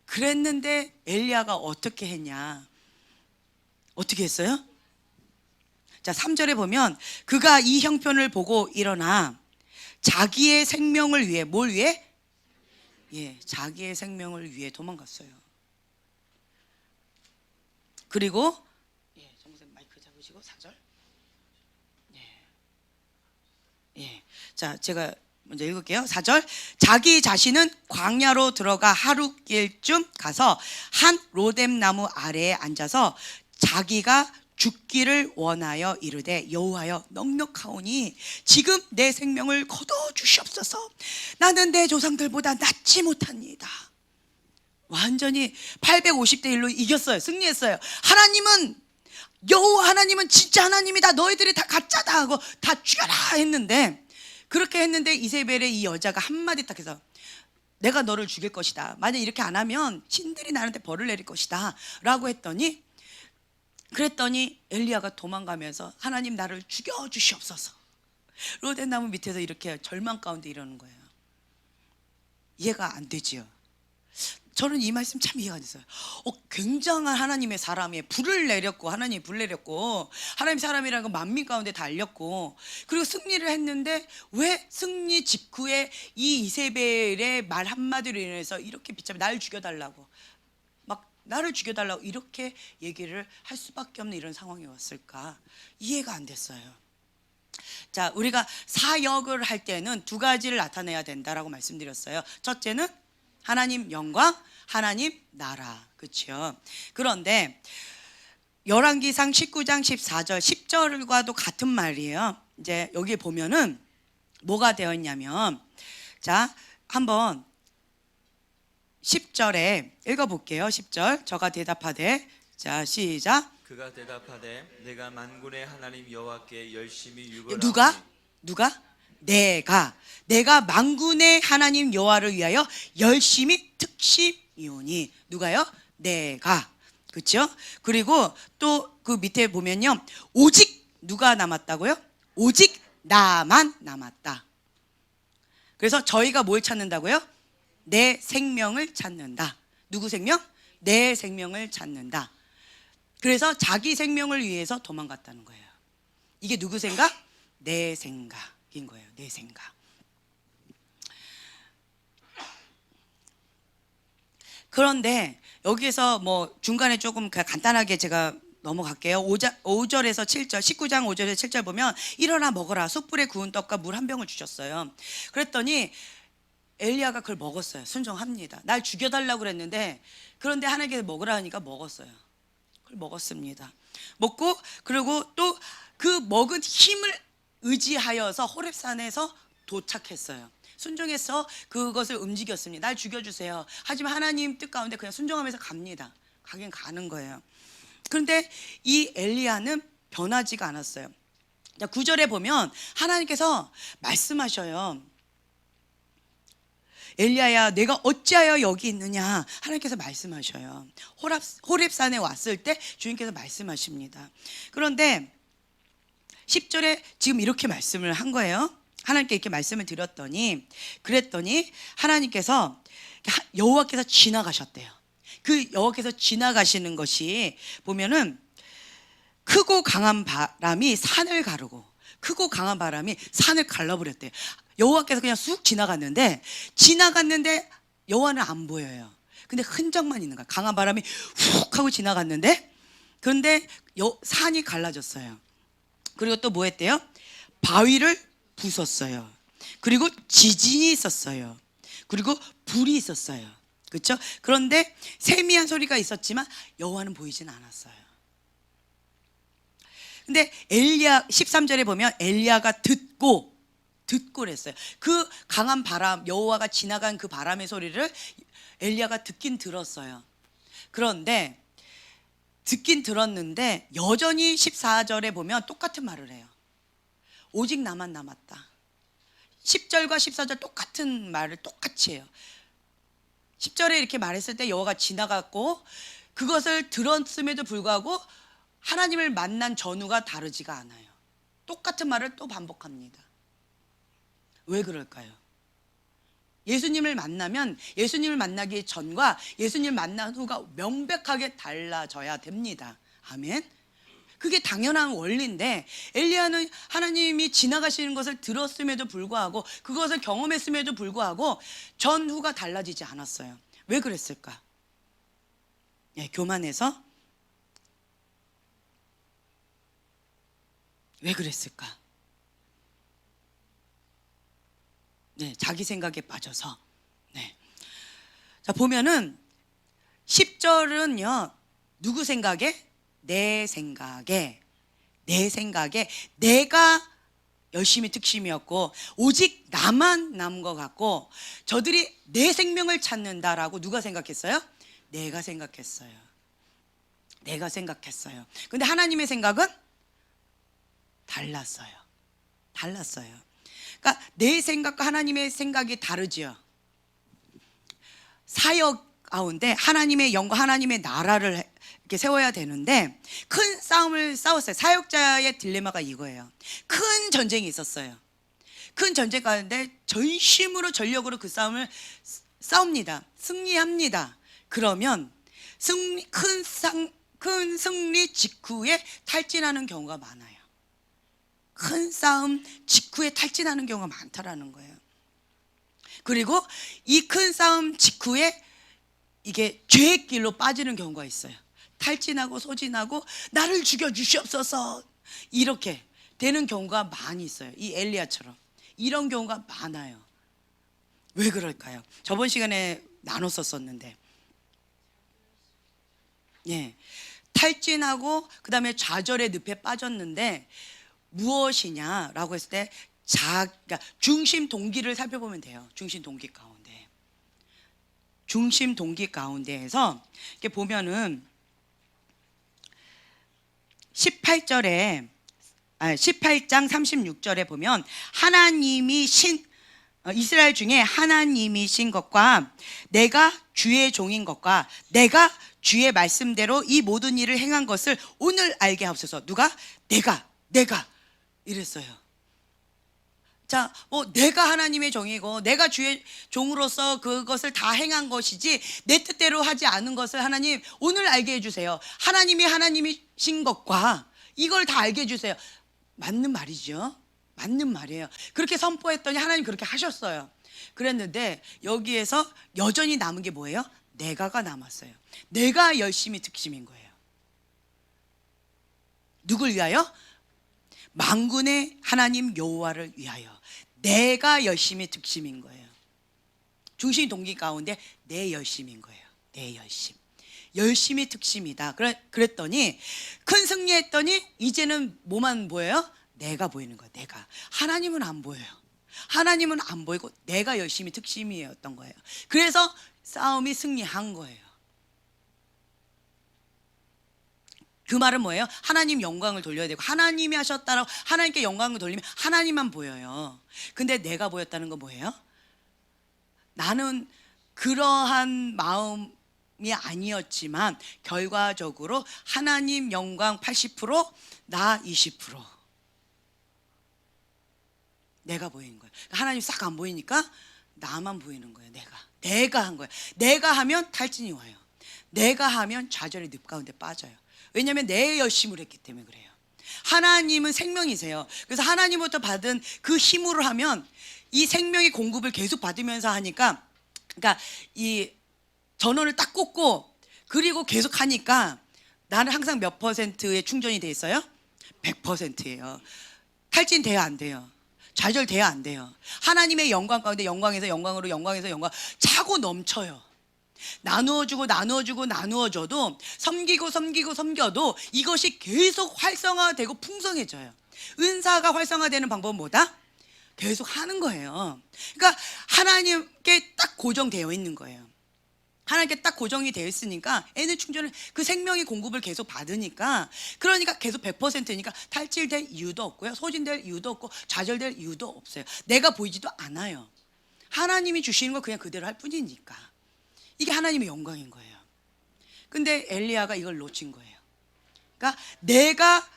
그랬는데 엘리야가 어떻게 했냐? 어떻게 했어요? 자, 3절에 보면 그가 이 형편을 보고 일어나 자기의 생명을 위해 뭘 위해? 예, 자기의 생명을 위해 도망갔어요. 그리고 예, 정선 마이크 잡으시고 4절. 예. 자, 제가 먼저 읽을게요. 4절. 자기 자신은 광야로 들어가 하루길쯤 가서 한 로뎀 나무 아래에 앉아서 자기가 죽기를 원하여 이르되 여호와여 넉넉하오니 지금 내 생명을 거둬 주시옵소서. 나는 내 조상들보다 낫지 못합니다. 완전히 850대 1로 이겼어요. 승리했어요. 하나님은 여호와 하나님은 진짜 하나님이다. 너희들이 다 가짜다 하고 다 죽여라 했는데, 그렇게 했는데 이세벨의 이 여자가 한마디 딱 해서 내가 너를 죽일 것이다. 만약 이렇게 안 하면 신들이 나한테 벌을 내릴 것이다 라고 했더니, 그랬더니 엘리야가 도망가면서 하나님 나를 죽여주시옵소서. 로뎀나무 밑에서 이렇게 절망 가운데 이러는 거예요. 이해가 안 되지요. 저는 이 말씀 참 이해가 안 됐어요. 굉장한 하나님의 사람이 불을 내렸고, 하나님이 불 내렸고, 하나님 사람이라는 건 만민 가운데 다 알렸고, 그리고 승리를 했는데 왜 승리 직후에 이 이세벨의 말 한마디로 인해서 이렇게 비참해 날 죽여달라고, 막 나를 죽여달라고 이렇게 얘기를 할 수밖에 없는 이런 상황이 왔을까? 이해가 안 됐어요. 자, 우리가 사역을 할 때는 두 가지를 나타내야 된다라고 말씀드렸어요. 첫째는 하나님 영광, 하나님 나라. 그렇죠? 그런데 열왕기상 19장 14절 10절과도 같은 말이에요. 이제 여기 보면은 뭐가 되어 있냐면, 자, 한번 10절에 읽어볼게요. 10절. 저가 대답하되, 자, 시작. 그가 대답하되 내가 만군의 하나님 여호와께 열심히 유거라. 누가? 내가 만군의 하나님 여호와를 위하여 열심히 특심이오니. 누가요? 내가. 그렇죠? 그리고 또 그 밑에 보면요, 오직 누가 남았다고요? 오직 나만 남았다. 그래서 저희가 뭘 찾는다고요? 내 생명을 찾는다. 누구 생명? 내 생명을 찾는다. 그래서 자기 생명을 위해서 도망갔다는 거예요. 이게 누구 생각? 내 생각인 거예요. 내 생각. 그런데 여기에서 뭐 중간에 조금 간단하게 제가 넘어갈게요. 5절에서 7절, 19장 5절에서 7절 보면 일어나 먹어라. 숯불에 구운 떡과 물 한 병을 주셨어요. 그랬더니 엘리야가 그걸 먹었어요. 순종합니다. 날 죽여달라고 그랬는데, 그런데 하나님께서 먹으라 하니까 먹었어요. 그걸 먹었습니다. 먹고, 그리고 또 그 먹은 힘을 의지하여서 호렙산에서 도착했어요. 순종해서 그것을 움직였습니다. 날 죽여주세요. 하지만 하나님 뜻 가운데 그냥 순종하면서 갑니다. 가긴 가는 거예요. 그런데 이 엘리야는 변하지가 않았어요. 9절에 보면 하나님께서 말씀하셔요. 엘리야야, 내가 어찌하여 여기 있느냐. 하나님께서 말씀하셔요. 호렙산에 왔을 때 주님께서 말씀하십니다. 그런데 10절에 지금 이렇게 말씀을 한 거예요. 하나님께 이렇게 말씀을 드렸더니, 그랬더니 하나님께서, 여호와께서 지나가셨대요. 그 여호와께서 지나가시는 것이 보면은 크고 강한 바람이 산을 가르고, 크고 강한 바람이 산을 갈라버렸대요. 여호와께서 그냥 쑥 지나갔는데 여호와는 안 보여요. 근데 흔적만 있는 거야. 강한 바람이 훅 하고 지나갔는데, 그런데 산이 갈라졌어요. 그리고 또 뭐 했대요? 바위를 부쉈어요. 그리고 지진이 있었어요. 그리고 불이 있었어요. 그렇죠? 그런데 세미한 소리가 있었지만 여호와는 보이진 않았어요. 근데 엘리야 13절에 보면 엘리야가 듣고 그랬어요. 그 강한 바람, 여호와가 지나간 그 바람의 소리를 엘리야가 듣긴 들었어요. 그런데 듣긴 들었는데 여전히 14절에 보면 똑같은 말을 해요. 오직 나만 남았다. 10절과 14절 똑같은 말을 똑같이 해요. 10절에 이렇게 말했을 때 여호와가 지나갔고 그것을 들었음에도 불구하고 하나님을 만난 전후가 다르지가 않아요. 똑같은 말을 또 반복합니다. 왜 그럴까요? 예수님을 만나면 예수님을 만나기 전과 예수님을 만난 후가 명백하게 달라져야 됩니다. 아멘. 그게 당연한 원리인데 엘리야는 하나님이 지나가시는 것을 들었음에도 불구하고 그것을 경험했음에도 불구하고 전후가 달라지지 않았어요. 왜 그랬을까? 네, 교만해서? 왜 그랬을까? 네, 자기 생각에 빠져서. 네. 자, 보면은 10절은요, 누구 생각에? 내 생각에 내가 열심히 특심이었고 오직 나만 남은 것 같고 저들이 내 생명을 찾는다라고 누가 생각했어요? 내가 생각했어요. 근데 하나님의 생각은 달랐어요. 그러니까 내 생각과 하나님의 생각이 다르지요. 사역 가운데 하나님의 영과 하나님의 나라를 이렇게 세워야 되는데 큰 싸움을 싸웠어요. 사역자의 딜레마가 이거예요. 큰 전쟁이 있었어요. 큰 전쟁 가운데 전심으로 전력으로 그 싸움을 싸웁니다. 승리합니다. 그러면 큰 승리 직후에 탈진하는 경우가 많아요. 큰 싸움 직후에 탈진하는 경우가 많다라는 거예요. 그리고 이 큰 싸움 직후에 이게 죄의 길로 빠지는 경우가 있어요. 탈진하고 소진하고 나를 죽여주시옵소서 이렇게 되는 경우가 많이 있어요. 이 엘리야처럼 이런 경우가 많아요. 왜 그럴까요? 저번 시간에 나눴었는데 예, 탈진하고 그 다음에 좌절의 늪에 빠졌는데 무엇이냐라고 했을 때 그러니까 중심 동기를 살펴보면 돼요. 중심 동기 가운데에서 이렇게 보면은 18장 36절에 보면 하나님이 이스라엘 중에 하나님이신 것과 내가 주의 종인 것과 내가 주의 말씀대로 이 모든 일을 행한 것을 오늘 알게 하옵소서. 누가? 내가 이랬어요. 자, 내가 하나님의 종이고 내가 주의 종으로서 그것을 다 행한 것이지 내 뜻대로 하지 않은 것을 하나님 오늘 알게 해주세요. 하나님이 하나님이신 것과 이걸 다 알게 해주세요. 맞는 말이죠. 맞는 말이에요. 그렇게 선포했더니 하나님 그렇게 하셨어요. 그랬는데 여기에서 여전히 남은 게 뭐예요? 내가가 남았어요. 내가 열심히 특심인 거예요. 누굴 위하여? 만군의 하나님 여호와를 위하여 내가 열심히 특심인 거예요. 중심 동기 가운데 내 열심인 거예요. 내 열심히 특심이다. 그랬더니 큰 승리했더니 이제는 뭐만 보여요? 내가 보이는 거예요. 내가. 하나님은 안 보여요. 하나님은 안 보이고 내가 열심히 특심이었던 거예요. 그래서 싸움이 승리한 거예요. 그 말은 뭐예요? 하나님 영광을 돌려야 되고 하나님이 하셨다라고 하나님께 영광을 돌리면 하나님만 보여요. 근데 내가 보였다는 건 뭐예요? 나는 그러한 마음이 아니었지만 결과적으로 하나님 영광 80%, 나 20%. 내가 보이는 거예요. 하나님 싹 안 보이니까 나만 보이는 거예요. 내가 한 거예요. 내가 하면 탈진이 와요. 내가 하면 좌절의 늪 가운데 빠져요. 왜냐하면 내 열심을 했기 때문에 그래요. 하나님은 생명이세요. 그래서 하나님부터 받은 그 힘으로 하면 이 생명의 공급을 계속 받으면서 하니까, 그러니까 이 전원을 딱 꽂고 그리고 계속 하니까 나는 항상 몇 %의 충전이 돼 있어요? 100%예요. 탈진 돼야 안 돼요. 좌절 돼야 안 돼요. 하나님의 영광 가운데 영광에서 영광으로 영광에서 영광 차고 넘쳐요. 나누어줘도 섬겨도 이것이 계속 활성화되고 풍성해져요. 은사가 활성화되는 방법은 뭐다? 계속 하는 거예요. 그러니까 하나님께 딱 고정되어 있는 거예요. 하나님께 딱 고정이 되어 있으니까 에너지 충전을 그 생명의 공급을 계속 받으니까 그러니까 계속 100%니까 탈질될 이유도 없고요. 소진될 이유도 없고 좌절될 이유도 없어요. 내가 보이지도 않아요. 하나님이 주시는 거 그냥 그대로 할 뿐이니까. 이게 하나님의 영광인 거예요. 근데 엘리야가 이걸 놓친 거예요. 그러니까 내가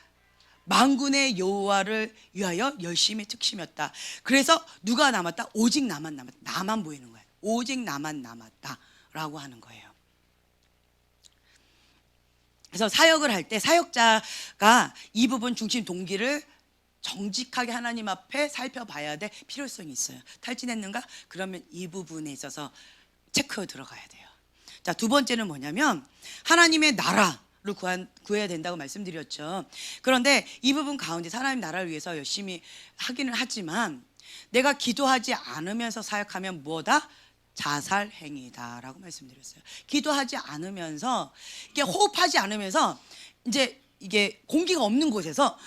만군의 여호와를 위하여 열심히 특심했다. 그래서 누가 남았다? 오직 나만 남았다. 나만 보이는 거예요. 오직 나만 남았다라고 하는 거예요. 그래서 사역을 할 때 사역자가 이 부분 중심 동기를 정직하게 하나님 앞에 살펴봐야 될 필요성이 있어요. 탈진했는가? 그러면 이 부분에 있어서 체크 들어가야 돼요. 자, 두 번째는 뭐냐면 하나님의 나라를 구해야 된다고 말씀드렸죠. 그런데 이 부분 가운데 하나님 나라를 위해서 열심히 하기는 하지만 내가 기도하지 않으면서 사역하면 뭐다? 자살 행위다라고 말씀드렸어요. 기도하지 않으면서 이게 호흡하지 않으면서 이제 이게 공기가 없는 곳에서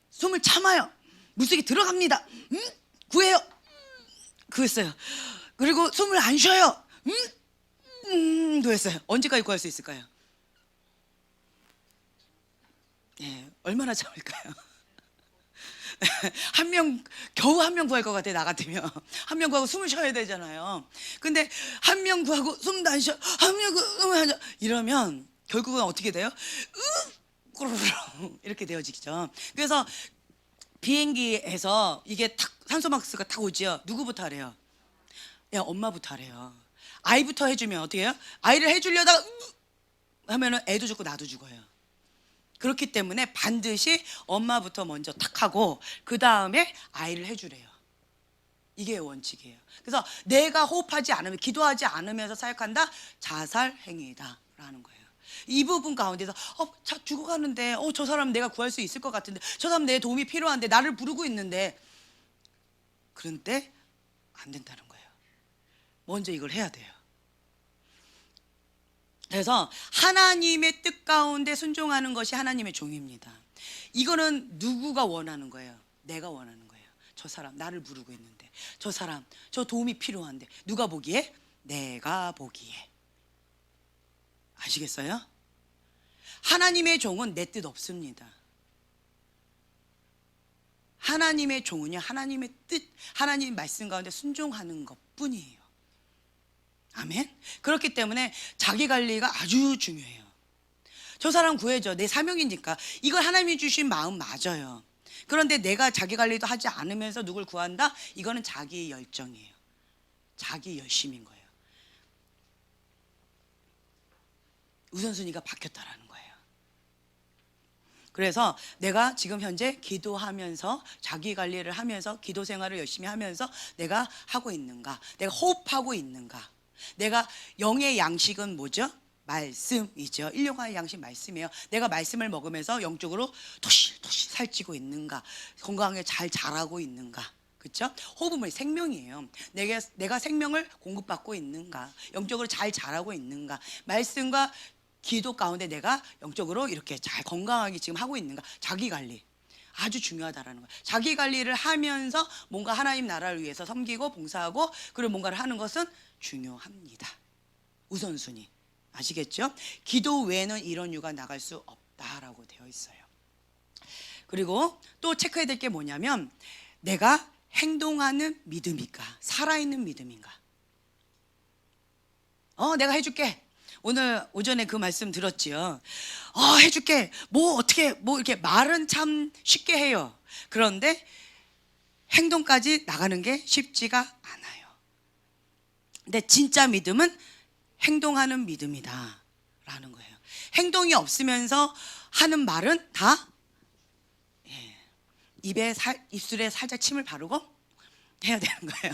숨을 참아요. 물속에 들어갑니다. 구해요. 그랬어요. 그리고 숨을 안 쉬어요. 도 했어요. 언제까지 구할 수 있을까요? 예, 얼마나 참을까요? 겨우 한 명 구할 것 같아. 나 같으면 한 명 구하고 숨을 쉬어야 되잖아요. 근데 한 명 구하고 숨도 안 쉬어. 한 명 구하고 안 쉬어. 이러면 결국은 어떻게 돼요? 이렇게 되어지죠. 그래서 비행기에서 이게 탁 산소마스크가 탁 오지요. 누구부터 하래요? 야, 엄마부터 하래요. 아이부터 해주면 어떻게 해요? 아이를 해주려다가 하면은 애도 죽고 나도 죽어요. 그렇기 때문에 반드시 엄마부터 먼저 탁 하고 그 다음에 아이를 해주래요. 이게 원칙이에요. 그래서 내가 호흡하지 않으면, 기도하지 않으면서 사역한다? 자살 행위다 라는 거예요. 이 부분 가운데서 자, 죽어가는데 저 사람 내가 구할 수 있을 것 같은데, 저 사람 내 도움이 필요한데, 나를 부르고 있는데, 그런데 안 된다는 거예요. 먼저 이걸 해야 돼요. 그래서 하나님의 뜻 가운데 순종하는 것이 하나님의 종입니다. 이거는 누구가 원하는 거예요? 내가 원하는 거예요. 저 사람 나를 부르고 있는데, 저 사람 저 도움이 필요한데, 누가 보기에? 내가 보기에. 아시겠어요? 하나님의 종은 내 뜻 없습니다. 하나님의 종은요, 하나님의 뜻, 하나님 말씀 가운데 순종하는 것 뿐이에요. 아멘. 그렇기 때문에 자기 관리가 아주 중요해요. 저 사람 구해줘. 내 사명이니까. 이거 하나님이 주신 마음 맞아요. 그런데 내가 자기 관리도 하지 않으면서 누굴 구한다? 이거는 자기 열정이에요. 자기 열심인 거예요. 우선순위가 바뀌었다라는 거예요. 그래서 내가 지금 현재 기도하면서 자기 관리를 하면서 기도 생활을 열심히 하면서 내가 하고 있는가? 내가 호흡하고 있는가? 내가 영의 양식은 뭐죠? 말씀이죠. 일용할 양식 말씀이에요. 내가 말씀을 먹으면서 영적으로 토실토실 살찌고 있는가? 건강하게 잘 자라고 있는가? 그렇죠? 호흡은 생명이에요. 내가 생명을 공급받고 있는가? 영적으로 잘 자라고 있는가? 말씀과 기도 가운데 내가 영적으로 이렇게 잘 건강하게 지금 하고 있는가? 자기 관리 아주 중요하다라는 거예요. 자기 관리를 하면서 뭔가 하나님 나라를 위해서 섬기고 봉사하고 그리고 뭔가를 하는 것은 중요합니다. 우선순위 아시겠죠? 기도 외에는 이런 이유가 나갈 수 없다라고 되어 있어요. 그리고 또 체크해야 될 게 뭐냐면 내가 행동하는 믿음인가, 살아있는 믿음인가. 내가 해줄게. 오늘 오전에 그 말씀 들었지요. 해줄게. 어떻게 이렇게 말은 참 쉽게 해요. 그런데 행동까지 나가는 게 쉽지가 않아요. 근데 진짜 믿음은 행동하는 믿음이다 라는 거예요. 행동이 없으면서 하는 말은 다 입술에 살짝 침을 바르고 해야 되는 거예요.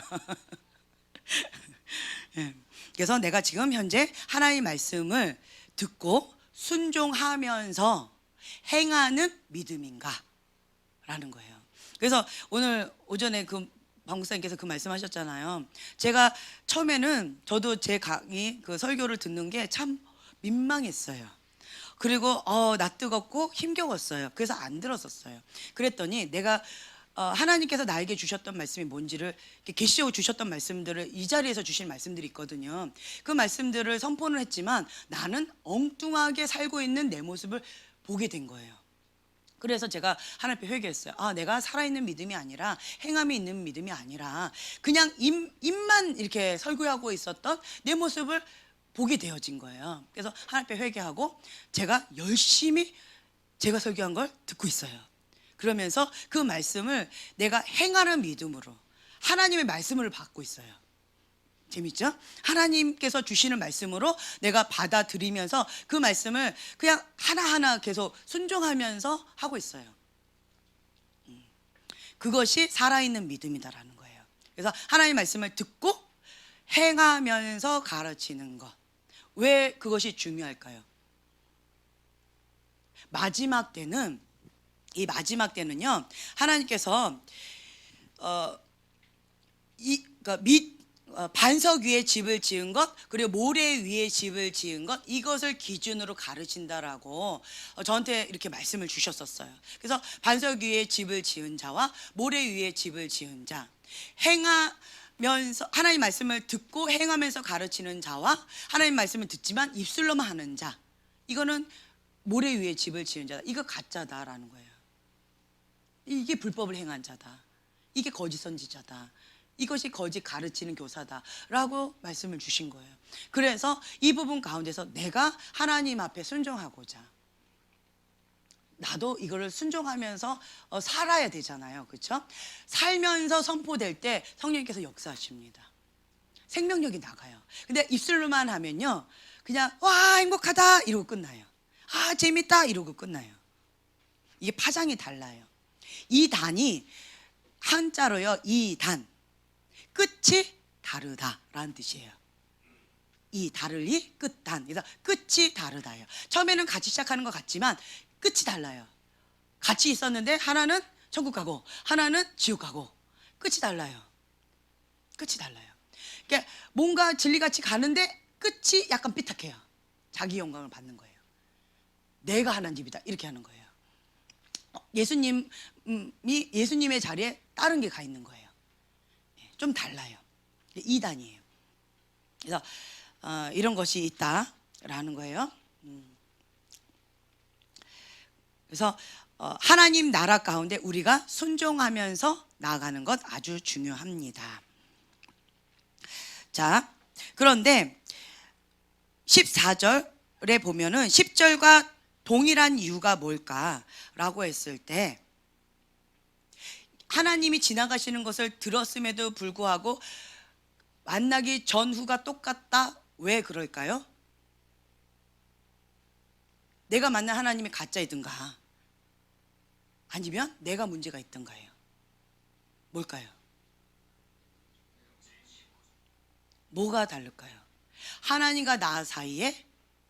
그래서 내가 지금 현재 하나님의 말씀을 듣고 순종하면서 행하는 믿음인가 라는 거예요. 그래서 오늘 오전에 그 방목사님께서 그 말씀하셨잖아요. 제가 처음에는 저도 제 강의 그 설교를 듣는 게 참 민망했어요. 그리고 나 뜨겁고 힘겨웠어요. 그래서 안 들었었어요. 그랬더니 내가 하나님께서 나에게 주셨던 말씀이 뭔지를 이렇게 계시적으로 주셨던 말씀들을 이 자리에서 주신 말씀들이 있거든요. 그 말씀들을 선포는 했지만 나는 엉뚱하게 살고 있는 내 모습을 보게 된 거예요. 그래서 제가 하나님 앞에 회개했어요. 내가 살아있는 믿음이 아니라 행함이 있는 믿음이 아니라 그냥 입만 이렇게 설교하고 있었던 내 모습을 보게 되어진 거예요. 그래서 하나님 앞에 회개하고 제가 열심히 제가 설교한 걸 듣고 있어요. 그러면서 그 말씀을 내가 행하는 믿음으로 하나님의 말씀을 받고 있어요. 재밌죠? 하나님께서 주시는 말씀으로 내가 받아들이면서 그 말씀을 그냥 하나하나 계속 순종하면서 하고 있어요. 그것이 살아있는 믿음이다라는 거예요. 그래서 하나님의 말씀을 듣고 행하면서 가르치는 것. 왜 그것이 중요할까요? 마지막 때는 이 마지막 때는요, 하나님께서 반석 위에 집을 지은 것, 그리고 모래 위에 집을 지은 것, 이것을 기준으로 가르친다라고 저한테 이렇게 말씀을 주셨었어요. 그래서 반석 위에 집을 지은 자와 모래 위에 집을 지은 자, 행하면서 하나님 말씀을 듣고 행하면서 가르치는 자와 하나님 말씀을 듣지만 입술로만 하는 자, 이거는 모래 위에 집을 지은 자다. 이거 가짜다라는 거예요. 이게 불법을 행한 자다. 이게 거짓 선지자다. 이것이 거짓 가르치는 교사다라고 말씀을 주신 거예요. 그래서 이 부분 가운데서 내가 하나님 앞에 순종하고자, 나도 이거를 순종하면서 살아야 되잖아요. 그렇죠? 살면서 선포될 때 성령님께서 역사하십니다. 생명력이 나가요. 근데 입술로만 하면요, 그냥 와 행복하다 이러고 끝나요. 재밌다 이러고 끝나요. 이게 파장이 달라요. 이 단이 한자로요, 이 단, 끝이 다르다라는 뜻이에요. 이 다르리 끝단. 그래서 끝이 다르다예요. 처음에는 같이 시작하는 것 같지만 끝이 달라요. 같이 있었는데 하나는 천국 가고 하나는 지옥 가고 끝이 달라요. 끝이 달라요. 그러니까 뭔가 진리같이 가는데 끝이 약간 삐딱해요. 자기 영광을 받는 거예요. 내가 하나님 집이다 이렇게 하는 거예요. 예수님의 자리에 다른 게 가 있는 거예요. 좀 달라요. 2단이에요. 그래서 이런 것이 있다라는 거예요. 그래서 하나님 나라 가운데 우리가 순종하면서 나아가는 것 아주 중요합니다. 자, 그런데 14절에 보면은 10절과 동일한 이유가 뭘까라고 했을 때, 하나님이 지나가시는 것을 들었음에도 불구하고 만나기 전후가 똑같다. 왜 그럴까요? 내가 만난 하나님이 가짜이든가 아니면 내가 문제가 있던가요? 뭘까요? 뭐가 다를까요? 하나님과 나 사이에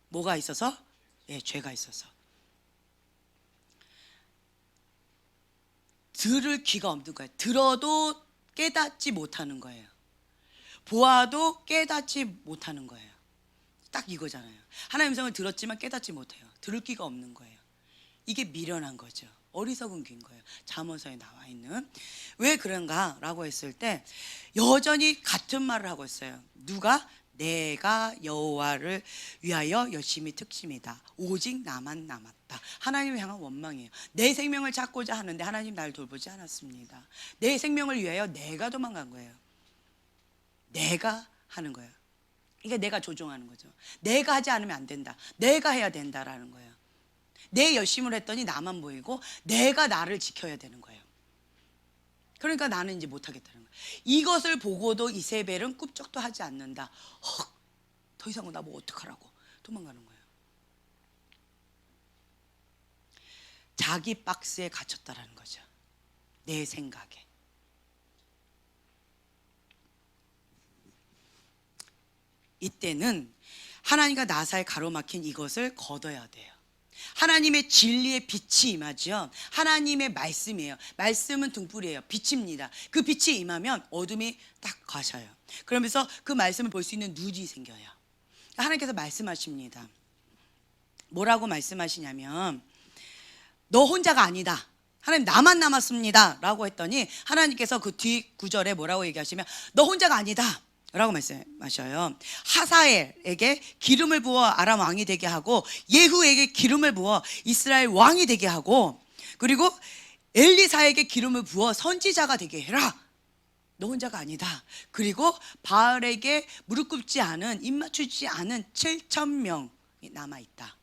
뭐가 있어서? 죄가 있어서. 들을 귀가 없는 거예요. 들어도 깨닫지 못하는 거예요. 보아도 깨닫지 못하는 거예요. 딱 이거잖아요. 하나님의 음성을 들었지만 깨닫지 못해요. 들을 귀가 없는 거예요. 이게 미련한 거죠. 어리석은 귀인 거예요. 잠언서에 나와 있는. 왜 그런가라고 했을 때 여전히 같은 말을 하고 있어요. 누가? 내가 여호와를 위하여 열심히 특심이다. 오직 나만 남았다. 하나님을 향한 원망이에요. 내 생명을 찾고자 하는데 하나님 날 돌보지 않았습니다. 내 생명을 위하여 내가 도망간 거예요. 내가 하는 거예요. 이게 내가 조종하는 거죠. 내가 하지 않으면 안 된다. 내가 해야 된다라는 거예요. 내 열심을 했더니 나만 보이고 내가 나를 지켜야 되는 거예요. 그러니까 나는 이제 못하겠다는 거예요. 이것을 보고도 이세벨은 꿈쩍도 하지 않는다. 더 이상은 나 뭐 어떡하라고 도망가는 거예요. 자기 박스에 갇혔다라는 거죠. 내 생각에. 이때는 하나님과 나 사이에 가로막힌 이것을 걷어야 돼요. 하나님의 진리의 빛이 임하죠. 하나님의 말씀이에요. 말씀은 등불이에요. 빛입니다. 그 빛이 임하면 어둠이 딱 가셔요. 그러면서 그 말씀을 볼 수 있는 눈이 생겨요. 하나님께서 말씀하십니다. 뭐라고 말씀하시냐면 너 혼자가 아니다. 하나님 나만 남았습니다 라고 했더니 하나님께서 그 뒤 구절에 뭐라고 얘기하시면 너 혼자가 아니다 라고 말씀하셔요. 하사엘에게 기름을 부어 아람 왕이 되게 하고 예후에게 기름을 부어 이스라엘 왕이 되게 하고 그리고 엘리사에게 기름을 부어 선지자가 되게 해라. 너 혼자가 아니다. 그리고 바알에게 무릎 꿇지 않은 입 맞추지 않은 7,000명이 남아있다.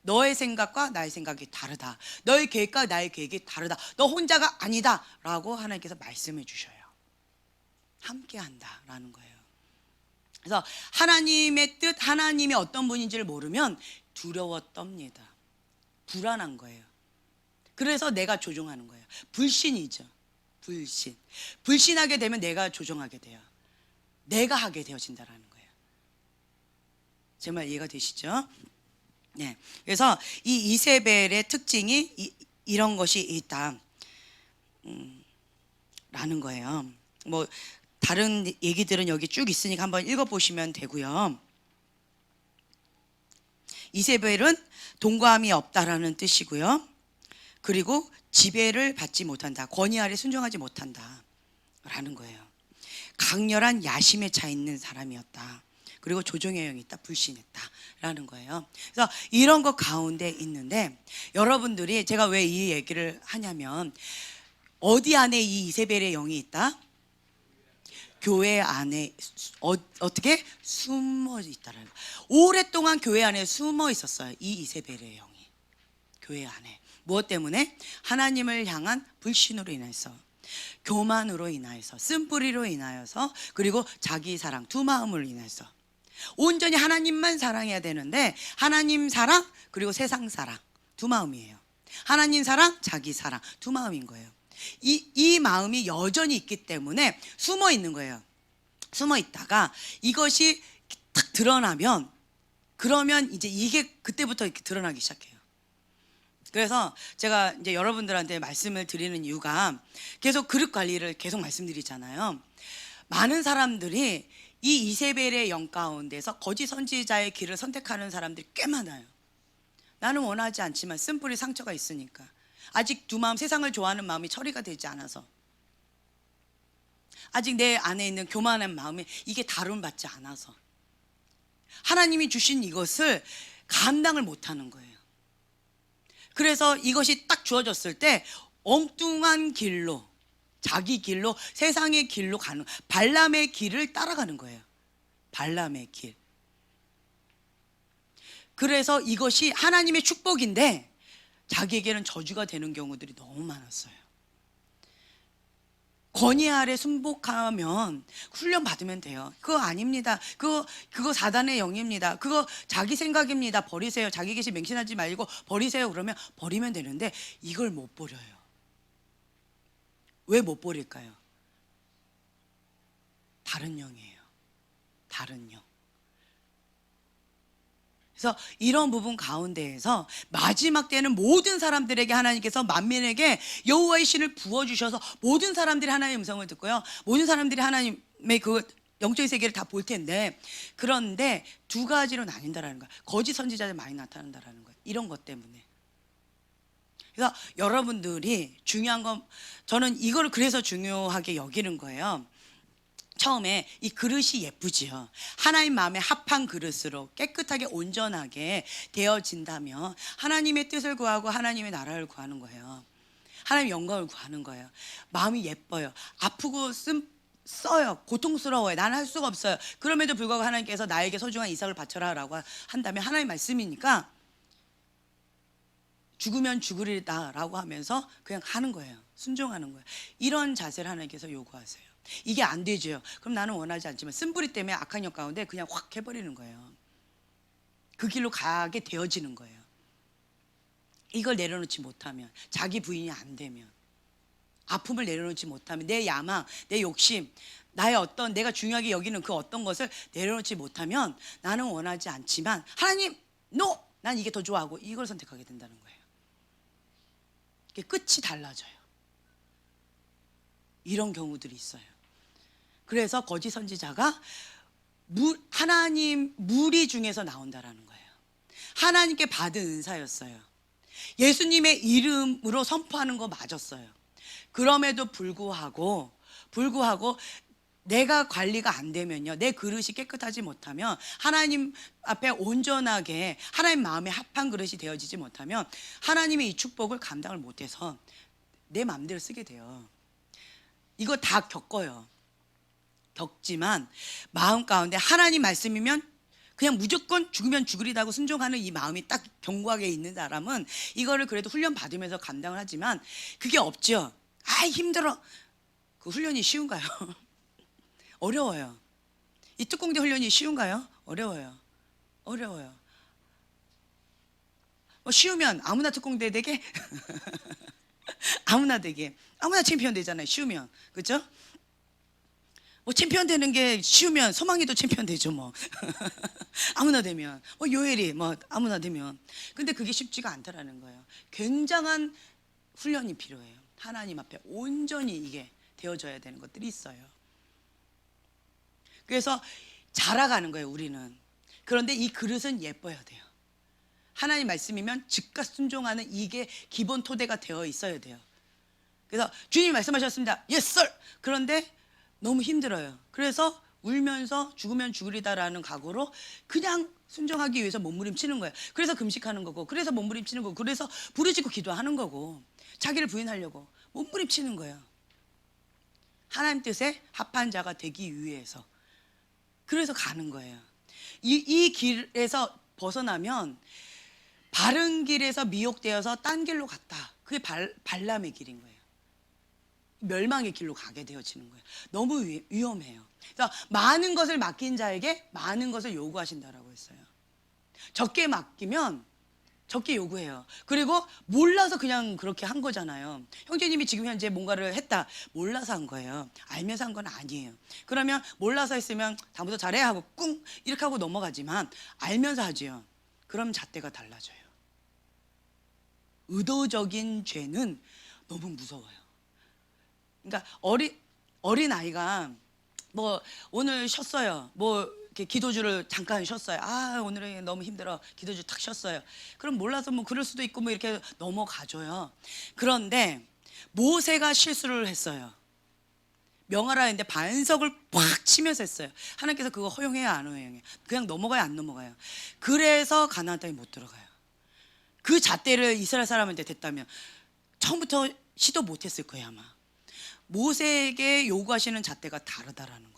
너의 생각과 나의 생각이 다르다. 너의 계획과 나의 계획이 다르다. 너 혼자가 아니다 라고 하나님께서 말씀해 주셔요. 함께 한다라는 거예요. 그래서 하나님의 뜻, 하나님이 어떤 분인지를 모르면 두려워 떱니다. 불안한 거예요. 그래서 내가 조종하는 거예요. 불신이죠. 불신. 불신하게 되면 내가 조종하게 돼요. 내가 하게 되어진다라는 거예요. 제 말 이해가 되시죠? 네. 그래서 이 이세벨의 특징이 이런 것이 있다. 라는 거예요. 뭐 다른 얘기들은 여기 쭉 있으니까 한번 읽어보시면 되고요. 이세벨은 동감이 없다라는 뜻이고요. 그리고 지배를 받지 못한다. 권위 아래 순종하지 못한다 라는 거예요. 강렬한 야심에 차 있는 사람이었다. 그리고 조종의 영이 있다. 불신했다 라는 거예요. 그래서 이런 것 가운데 있는데 여러분들이 제가 왜 이 얘기를 하냐면 어디 안에 이 이세벨의 영이 있다? 교회 안에 어떻게 숨어 있다라는 거예요. 오랫동안 교회 안에 숨어 있었어요. 이 이세벨의 영이 교회 안에. 무엇 때문에? 하나님을 향한 불신으로 인해서, 교만으로 인하여서, 쓴뿌리로 인하여서, 그리고 자기 사랑, 두 마음으로 인해서. 온전히 하나님만 사랑해야 되는데 하나님 사랑 그리고 세상 사랑 두 마음이에요. 하나님 사랑, 자기 사랑 두 마음인 거예요. 이 마음이 여전히 있기 때문에 숨어 있는 거예요. 숨어 있다가 이것이 딱 드러나면 그러면 이제 이게 그때부터 이렇게 드러나기 시작해요. 그래서 제가 이제 여러분들한테 말씀을 드리는 이유가 계속 그릇 관리를 계속 말씀드리잖아요. 많은 사람들이 이 이세벨의 영 가운데서 거짓 선지자의 길을 선택하는 사람들이 꽤 많아요. 나는 원하지 않지만 쓴뿌리 상처가 있으니까, 아직 두 마음, 세상을 좋아하는 마음이 처리가 되지 않아서, 아직 내 안에 있는 교만한 마음이 이게 다룬받지 않아서 하나님이 주신 이것을 감당을 못하는 거예요. 그래서 이것이 딱 주어졌을 때 엉뚱한 길로, 자기 길로, 세상의 길로 가는, 발람의 길을 따라가는 거예요. 발람의 길. 그래서 이것이 하나님의 축복인데 자기에게는 저주가 되는 경우들이 너무 많았어요. 권위 아래 순복하면 훈련 받으면 돼요. 그거 아닙니다. 그거 사단의 영입니다. 그거 자기 생각입니다. 버리세요. 자기 계시 맹신하지 말고 버리세요. 그러면 버리면 되는데 이걸 못 버려요. 왜 못 버릴까요? 다른 영이에요. 다른 영. 그래서 이런 부분 가운데에서 마지막 때는 모든 사람들에게 하나님께서 만민에게 여호와의 신을 부어주셔서 모든 사람들이 하나님의 음성을 듣고요, 모든 사람들이 하나님의 그 영적인 세계를 다 볼 텐데, 그런데 두 가지로 나뉜다라는 거예요. 거짓 선지자들 많이 나타난다라는 거예요. 이런 것 때문에. 그래서 여러분들이 중요한 건, 저는 이걸 그래서 중요하게 여기는 거예요. 처음에 이 그릇이 예쁘지요. 하나님 마음에 합한 그릇으로 깨끗하게 온전하게 되어진다면 하나님의 뜻을 구하고 하나님의 나라를 구하는 거예요. 하나님의 영광을 구하는 거예요. 마음이 예뻐요. 아프고 써요. 고통스러워요. 나는 할 수가 없어요. 그럼에도 불구하고 하나님께서 나에게 소중한 이삭을 바쳐라 라고 한다면 하나님의 말씀이니까 죽으면 죽으리다 라고 하면서 그냥 하는 거예요. 순종하는 거예요. 이런 자세를 하나님께서 요구하세요. 이게 안 되죠. 그럼 나는 원하지 않지만 쓴뿌리 때문에 악한 영 가운데 그냥 확 해버리는 거예요. 그 길로 가게 되어지는 거예요. 이걸 내려놓지 못하면, 자기 부인이 안 되면, 아픔을 내려놓지 못하면, 내 야망, 내 욕심, 나의 어떤 내가 중요하게 여기는 그 어떤 것을 내려놓지 못하면 나는 원하지 않지만 하나님, NO! 난 이게 더 좋아하고 이걸 선택하게 된다는 거예요. 이게 끝이 달라져요. 이런 경우들이 있어요. 그래서 거짓 선지자가 하나님 무리 중에서 나온다라는 거예요. 하나님께 받은 은사였어요. 예수님의 이름으로 선포하는 거 맞았어요. 그럼에도 불구하고 내가 관리가 안 되면요, 내 그릇이 깨끗하지 못하면, 하나님 앞에 온전하게 하나님 마음에 합한 그릇이 되어지지 못하면 하나님의 이 축복을 감당을 못해서 내 마음대로 쓰게 돼요. 이거 다 겪어요. 겪지만 마음 가운데 하나님 말씀이면 그냥 무조건 죽으면 죽으리다고 순종하는 이 마음이 딱 견고하게 있는 사람은 이거를 그래도 훈련 받으면서 감당을 하지만, 그게 없죠. 아, 힘들어. 그 훈련이 쉬운가요? 어려워요. 이 특공대 훈련이 쉬운가요? 어려워요. 뭐 쉬우면 아무나 특공대 되게 아무나 되게, 아무나 챔피언 되잖아요. 쉬우면. 그렇죠? 뭐 챔피언 되는 게 쉬우면 소망이도 챔피언 되죠 뭐. 아무나 되면, 뭐 요엘이 뭐 아무나 되면. 근데 그게 쉽지가 않다라는 거예요. 굉장한 훈련이 필요해요. 하나님 앞에 온전히 이게 되어져야 되는 것들이 있어요. 그래서 자라가는 거예요, 우리는. 그런데 이 그릇은 예뻐야 돼요. 하나님 말씀이면 즉각 순종하는 이게 기본 토대가 되어 있어야 돼요. 그래서 주님이 말씀하셨습니다. Yes, sir. 그런데 너무 힘들어요. 그래서 울면서 죽으면 죽으리다라는 각오로 그냥 순종하기 위해서 몸부림치는 거예요. 그래서 금식하는 거고, 그래서 몸부림치는 거고, 그래서 부르짖고 기도하는 거고, 자기를 부인하려고 몸부림치는 거예요. 하나님 뜻에 합한 자가 되기 위해서. 그래서 가는 거예요. 이 길에서 벗어나면 바른 길에서 미혹되어서 딴 길로 갔다. 그게 발람의 길인 거예요. 멸망의 길로 가게 되어지는 거예요. 너무 위험해요. 그래서 많은 것을 맡긴 자에게 많은 것을 요구하신다라고 했어요. 적게 맡기면 적게 요구해요. 그리고 몰라서 그냥 그렇게 한 거잖아요. 형제님이 지금 현재 뭔가를 했다. 몰라서 한 거예요. 알면서 한 건 아니에요. 그러면 몰라서 했으면 다음부터 잘해 하고 꿍 이렇게 하고 넘어가지만, 알면서 하지요. 그럼 잣대가 달라져요. 의도적인 죄는 너무 무서워요. 그러니까 어린 아이가 뭐 오늘 쉬었어요. 뭐 이렇게 기도주를 잠깐 쉬었어요. 아, 오늘은 너무 힘들어. 기도주 탁 쉬었어요. 그럼 몰라서 뭐 그럴 수도 있고 뭐 이렇게 넘어가줘요. 그런데 모세가 실수를 했어요. 명하라 했는데 반석을 팍 치면서 했어요. 하나님께서 그거 허용해요, 안 허용해요? 그냥 넘어가요, 안 넘어가요? 그래서 가나안 땅에 못 들어가요. 그 잣대를 이스라엘 사람한테 댔다면 처음부터 시도 못했을 거예요 아마. 모세에게 요구하시는 잣대가 다르다라는 거예요.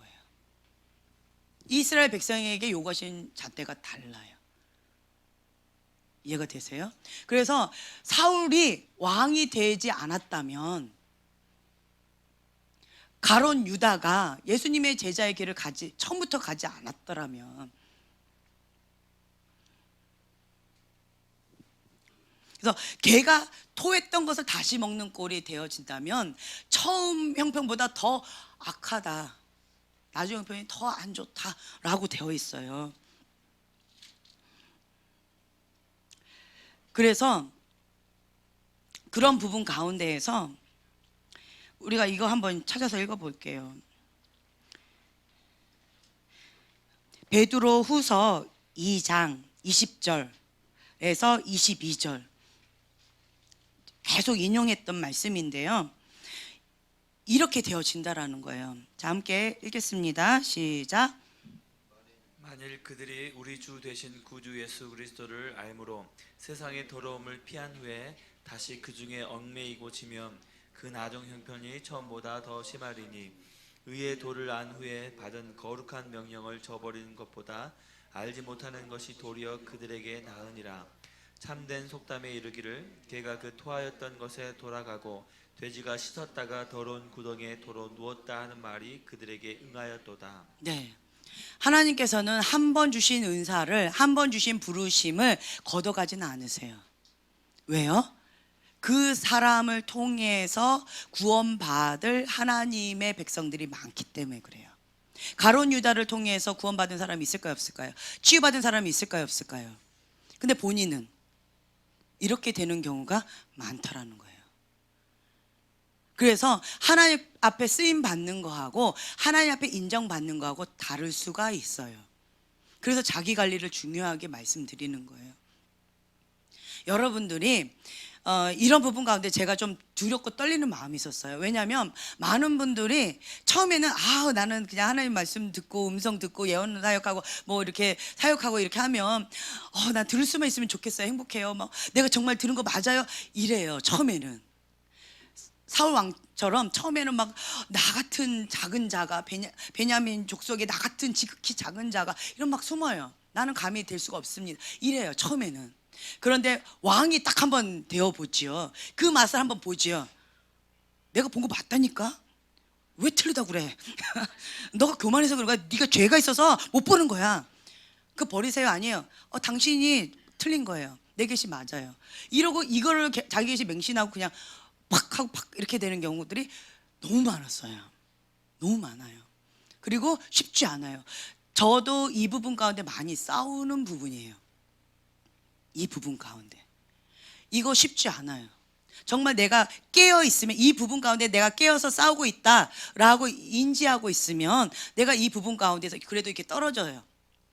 이스라엘 백성에게 요구하신 잣대가 달라요. 이해가 되세요? 그래서 사울이 왕이 되지 않았다면, 가론 유다가 예수님의 제자의 길을 처음부터 가지 않았더라면, 그래서 개가 토했던 것을 다시 먹는 꼴이 되어진다면 처음 형편보다 더 악하다, 나중 형편이 더 안 좋다라고 되어 있어요. 그래서 그런 부분 가운데에서 우리가 이거 한번 찾아서 읽어볼게요. 베드로 후서 2장 20절에서 22절 계속 인용했던 말씀인데요. 이렇게 되어진다라는 거예요. 자, 함께 읽겠습니다. 시작. 만일 그들이 우리 주 되신 구주 예수 그리스도를 알므로 세상의 더러움을 피한 후에 다시 그 중에 얽매이고 지면 그 나중 형편이 처음보다 더 심하리니, 의의 도를 안 후에 받은 거룩한 명령을 저버리는 것보다 알지 못하는 것이 도리어 그들에게 나으니라. 참된 속담에 이르기를 개가 그 토하였던 것에 돌아가고 돼지가 씻었다가 더러운 구덩이에 도로 누웠다 하는 말이 그들에게 응하였도다. 네. 하나님께서는 한 번 주신 은사를, 한 번 주신 부르심을 걷어가지는 않으세요. 왜요? 그 사람을 통해서 구원받을 하나님의 백성들이 많기 때문에 그래요. 가론 유다를 통해서 구원받은 사람이 있을까요, 없을까요? 치유받은 사람이 있을까요, 없을까요? 근데 본인은 이렇게 되는 경우가 많다라는 거예요. 그래서 하나님 앞에 쓰임 받는 거하고 하나님 앞에 인정받는 거하고 다를 수가 있어요. 그래서 자기 관리를 중요하게 말씀드리는 거예요. 여러분들이 이런 부분 가운데 제가 좀 두렵고 떨리는 마음이 있었어요. 왜냐하면 많은 분들이 처음에는 나는 그냥 하나님 말씀 듣고 음성 듣고 예언 사역하고 뭐 이렇게 사역하고 이렇게 하면 나 들을 수만 있으면 좋겠어요. 행복해요. 뭐 내가 정말 들은 거 맞아요. 이래요. 처음에는 사울 왕처럼 처음에는 막 나 같은 작은 자가 베냐민 족속에 나 같은 지극히 작은 자가 이런 막 숨어요. 나는 감히 될 수가 없습니다. 이래요. 처음에는. 그런데 왕이 딱 한번 되어 보지요. 그 맛을 한번 보지요. 내가 본 거 맞다니까. 왜 틀리다고 그래? 너가 교만해서 그런 거야. 네가 죄가 있어서 못 보는 거야. 그 버리세요 아니에요. 당신이 틀린 거예요. 내 것이 맞아요. 이러고 이거를 자기 것이 맹신하고 그냥 팍 하고 팍 이렇게 되는 경우들이 너무 많았어요. 너무 많아요. 그리고 쉽지 않아요. 저도 이 부분 가운데 많이 싸우는 부분이에요. 이 부분 가운데 이거 쉽지 않아요. 정말 내가 깨어 있으면, 이 부분 가운데 내가 깨어서 싸우고 있다라고 인지하고 있으면 내가 이 부분 가운데서 그래도 이렇게 떨어져요.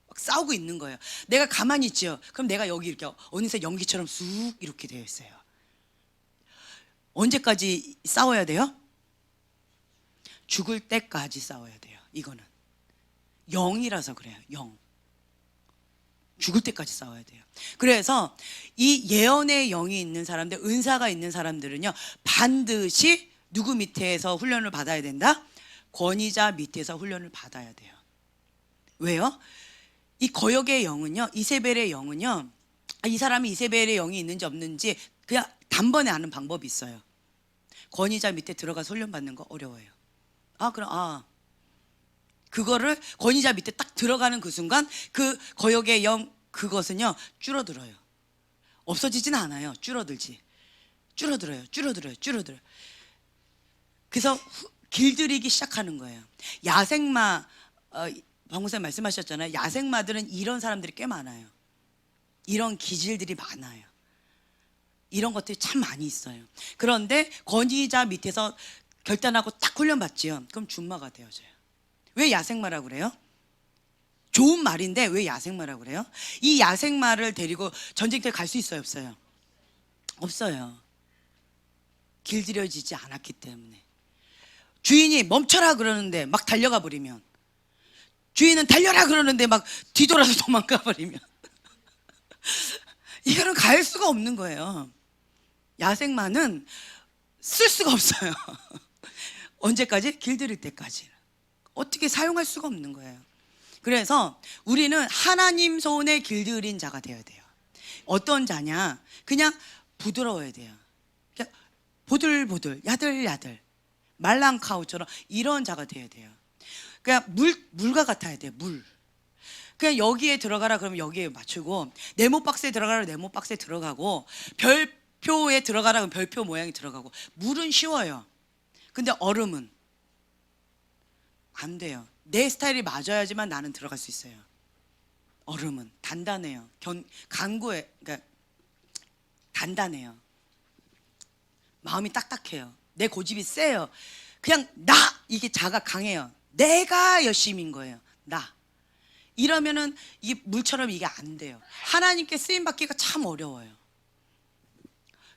막 싸우고 있는 거예요. 내가 가만히 있죠. 그럼 내가 여기 이렇게 어느새 연기처럼 쑥 이렇게 되어 있어요. 언제까지 싸워야 돼요? 죽을 때까지 싸워야 돼요. 이거는 영이라서 그래요. 영. 죽을 때까지 싸워야 돼요. 그래서 이 예언의 영이 있는 사람들, 은사가 있는 사람들은요, 반드시 누구 밑에서 훈련을 받아야 된다? 권위자 밑에서 훈련을 받아야 돼요. 왜요? 이 거역의 영은요, 이세벨의 영은요, 이 사람이 이세벨의 영이 있는지 없는지 그냥 단번에 아는 방법이 있어요. 권위자 밑에 들어가서 훈련 받는 거 어려워요. 그거를 권위자 밑에 딱 들어가는 그 순간 그 거역의 영, 그것은요 줄어들어요. 없어지진 않아요. 줄어들어요. 그래서 길들이기 시작하는 거예요. 야생마, 방금선 말씀하셨잖아요. 야생마들은 이런 사람들이 꽤 많아요. 이런 기질들이 많아요. 이런 것들이 참 많이 있어요. 그런데 권위자 밑에서 결단하고 딱 훈련받지요. 그럼 준마가 되어져요. 왜 야생마라고 그래요? 좋은 말인데 왜 야생마라고 그래요? 이 야생마를 데리고 전쟁터에 갈 수 있어요, 없어요? 없어요. 길들여지지 않았기 때문에. 주인이 멈춰라 그러는데 막 달려가 버리면, 주인은 달려라 그러는데 막 뒤돌아서 도망가 버리면 이거는 갈 수가 없는 거예요. 야생마는 쓸 수가 없어요. 언제까지? 길들일 때까지. 어떻게 사용할 수가 없는 거예요. 그래서 우리는 하나님 손에 길들인 자가 되어야 돼요. 어떤 자냐? 그냥 부드러워야 돼요. 그냥 보들보들, 야들야들, 말랑카우처럼 이런 자가 되어야 돼요. 그냥 물과 같아야 돼요. 물. 그냥 여기에 들어가라 그러면 여기에 맞추고, 네모 박스에 들어가라 네모 박스에 들어가고, 별표에 들어가라 그러면 별표 모양이 들어가고. 물은 쉬워요. 근데 얼음은 안 돼요. 내 스타일이 맞아야지만 나는 들어갈 수 있어요. 얼음은 단단해요. 강구해, 그러니까 단단해요. 마음이 딱딱해요. 내 고집이 세요. 그냥 이게 자가 강해요. 내가 열심인 거예요. 이러면은 이게 물처럼 이게 안 돼요. 하나님께 쓰임 받기가 참 어려워요.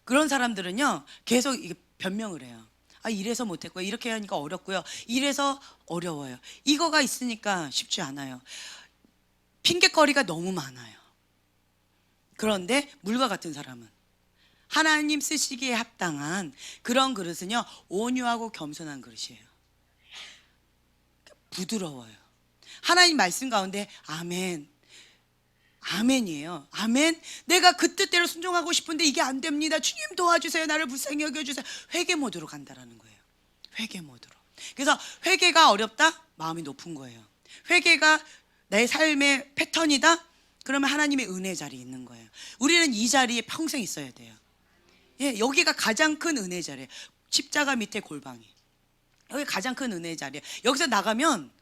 그런 사람들은요 계속 이게 변명을 해요. 이래서 못했고요, 이렇게 하니까 어렵고요, 이래서 어려워요. 이거가 있으니까 쉽지 않아요. 핑계거리가 너무 많아요. 그런데 물과 같은 사람은, 하나님 쓰시기에 합당한 그런 그릇은요 온유하고 겸손한 그릇이에요. 부드러워요. 하나님 말씀 가운데 아멘, 아멘이에요. 아멘. 내가 그 뜻대로 순종하고 싶은데 이게 안 됩니다. 주님 도와주세요. 나를 불쌍히 여겨주세요. 회개 모드로 간다라는 거예요. 회개 모드로. 그래서 회개가 어렵다? 마음이 높은 거예요. 회개가 내 삶의 패턴이다? 그러면 하나님의 은혜 자리에 있는 거예요. 우리는 이 자리에 평생 있어야 돼요. 여기가 가장 큰 은혜 자리예요. 십자가 밑에 골방이. 여기 가장 큰 은혜 자리예요. 여기서 나가면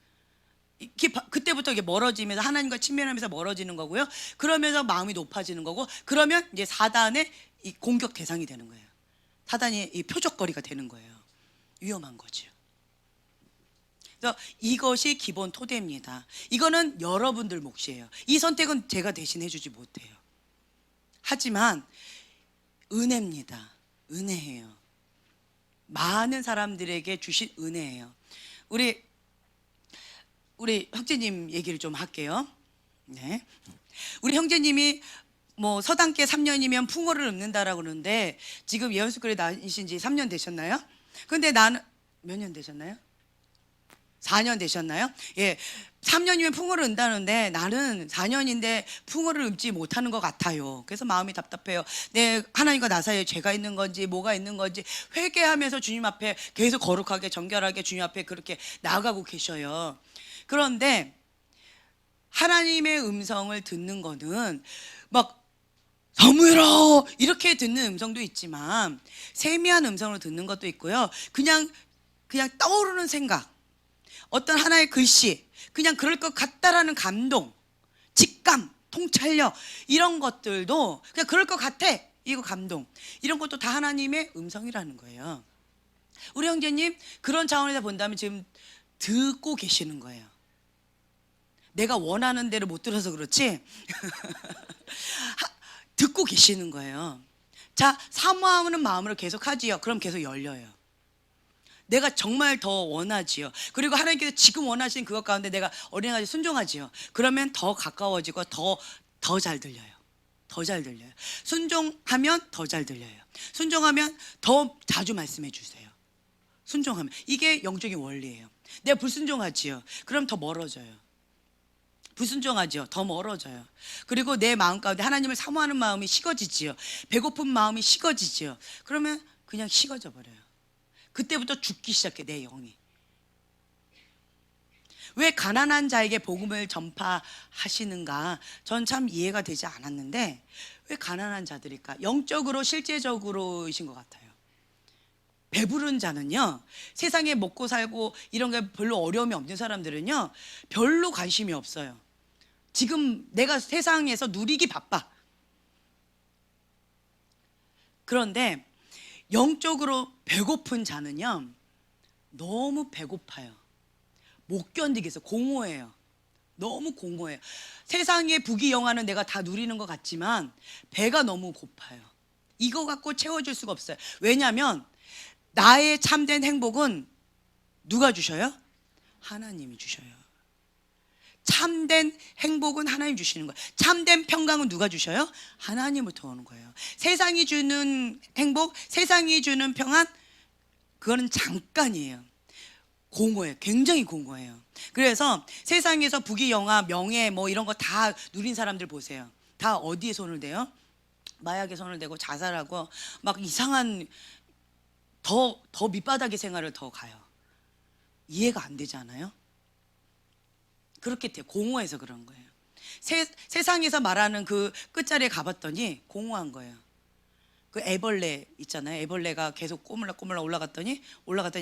그때부터 이게 멀어지면서 하나님과 친밀하면서 멀어지는 거고요. 그러면서 마음이 높아지는 거고, 그러면 이제 사단의 이 공격 대상이 되는 거예요. 사단이 이 표적거리가 되는 거예요. 위험한 거죠. 그래서 이것이 기본 토대입니다. 이거는 여러분들 몫이에요. 이 선택은 제가 대신 해주지 못해요. 하지만 은혜입니다. 은혜예요. 많은 사람들에게 주신 은혜예요. 우리 형제님 얘기를 좀 할게요. 네. 우리 형제님이 뭐 서당계 3년이면 풍어를 읊는다라고 그러는데 지금 예언스쿨에 다니신 지 3년 되셨나요? 근데 나는 몇 년 되셨나요? 4년 되셨나요? 예. 3년이면 풍어를 읊다는데 나는 4년인데 풍어를 읊지 못하는 것 같아요. 그래서 마음이 답답해요. 내 하나님과 나 사이에 죄가 있는 건지 뭐가 있는 건지 회개하면서 주님 앞에 계속 거룩하게 정결하게 주님 앞에 그렇게 나아가고 계셔요. 그런데 하나님의 음성을 듣는 거는 막 사무엘아 이렇게 듣는 음성도 있지만 세미한 음성을 듣는 것도 있고요. 그냥 떠오르는 생각, 어떤 하나의 글씨, 그냥 그럴 것 같다라는 감동, 직감, 통찰력 이런 것들도 그냥 그럴 것 같아. 이거 감동. 이런 것도 다 하나님의 음성이라는 거예요. 우리 형제님 그런 차원에서 본다면 지금 듣고 계시는 거예요. 내가 원하는 대로 못 들어서 그렇지 듣고 계시는 거예요. 자, 사모하는 마음으로 계속 하지요. 그럼 계속 열려요. 내가 정말 더 원하지요. 그리고 하나님께서 지금 원하시는 그것 가운데 내가 어린아이 순종하지요. 그러면 더 가까워지고 더 잘 들려요. 더 잘 들려요. 순종하면 더 잘 들려요. 순종하면 더 자주 말씀해 주세요. 순종하면 이게 영적인 원리예요. 내가 불순종하지요. 그럼 더 멀어져요. 불순종하죠. 더 멀어져요. 그리고 내 마음 가운데 하나님을 사모하는 마음이 식어지지요. 배고픈 마음이 식어지지요. 그러면 그냥 식어져 버려요. 그때부터 죽기 시작해 내 영이. 왜 가난한 자에게 복음을 전파하시는가? 전 참 이해가 되지 않았는데 왜 가난한 자들일까? 영적으로 실제적으로이신 것 같아요. 배부른 자는요, 세상에 먹고 살고 이런 게 별로 어려움이 없는 사람들은요 별로 관심이 없어요. 지금 내가 세상에서 누리기 바빠. 그런데 영적으로 배고픈 자는요 너무 배고파요. 못 견디겠어요. 공허해요. 너무 공허해요. 세상의 부귀영화는 내가 다 누리는 것 같지만 배가 너무 고파요. 이거 갖고 채워줄 수가 없어요. 왜냐하면 나의 참된 행복은 누가 주셔요? 하나님이 주셔요. 참된 행복은 하나님 주시는 거예요. 참된 평강은 누가 주셔요? 하나님부터 오는 거예요. 세상이 주는 행복, 세상이 주는 평안, 그거는 잠깐이에요. 공허해요. 굉장히 공허해요. 그래서 세상에서 부귀영화, 명예 뭐 이런 거 다 누린 사람들 보세요. 다 어디에 손을 대요? 마약에 손을 대고 자살하고 막 이상한 더 밑바닥의 생활을 더 가요. 이해가 안 되지 않아요? 그렇게 돼요. 공허해서 그런 거예요. 세상에서 말하는 그 끝자리에 가봤더니 공허한 거예요. 그 애벌레 있잖아요. 애벌레가 계속 꼬물락 올라갔더니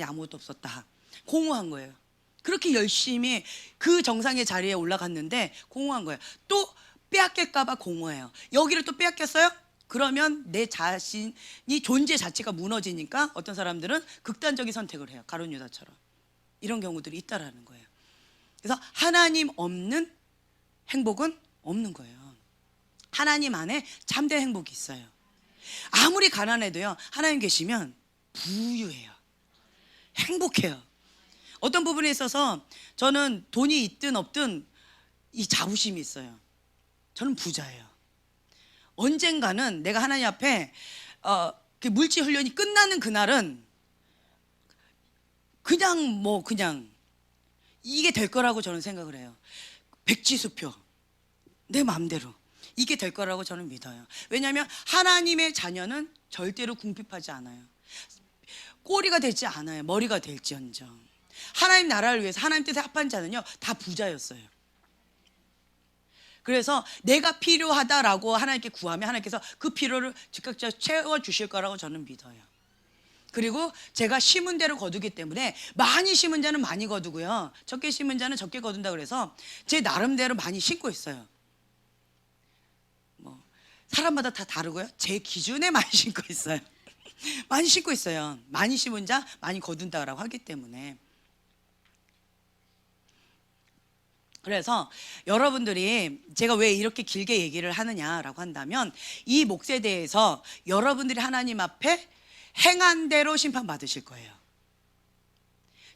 아무것도 없었다. 공허한 거예요. 그렇게 열심히 그 정상의 자리에 올라갔는데 공허한 거예요. 또 빼앗길까봐 공허해요. 여기를 또 빼앗겼어요? 그러면 내 자신이 존재 자체가 무너지니까 어떤 사람들은 극단적인 선택을 해요. 가룟 유다처럼. 이런 경우들이 있다라는 거예요. 그래서 하나님 없는 행복은 없는 거예요. 하나님 안에 참된 행복이 있어요. 아무리 가난해도요, 하나님 계시면 부유해요. 행복해요. 어떤 부분에 있어서 저는 돈이 있든 없든 이 자부심이 있어요. 저는 부자예요. 언젠가는 내가 하나님 앞에 그 물질 훈련이 끝나는 그날은 그냥 이게 될 거라고 저는 생각을 해요. 백지수표 내 마음대로 이게 될 거라고 저는 믿어요. 왜냐하면 하나님의 자녀는 절대로 궁핍하지 않아요. 꼬리가 되지 않아요. 머리가 될지언정. 하나님 나라를 위해서 하나님 뜻에 합한 자는요 다 부자였어요. 그래서 내가 필요하다라고 하나님께 구하면 하나님께서 그 필요를 즉각적으로 채워주실 거라고 저는 믿어요. 그리고 제가 심은 대로 거두기 때문에 많이 심은 자는 많이 거두고요, 적게 심은 자는 적게 거둔다 그래서 제 나름대로 많이 심고 있어요. 뭐 사람마다 다 다르고요, 제 기준에 많이 심고 있어요. 많이 심고 있어요. 많이 심은 자 많이 거둔다라고 하기 때문에. 그래서 여러분들이 제가 왜 이렇게 길게 얘기를 하느냐라고 한다면 이 몫에 대해서 여러분들이 하나님 앞에 행한 대로 심판받으실 거예요.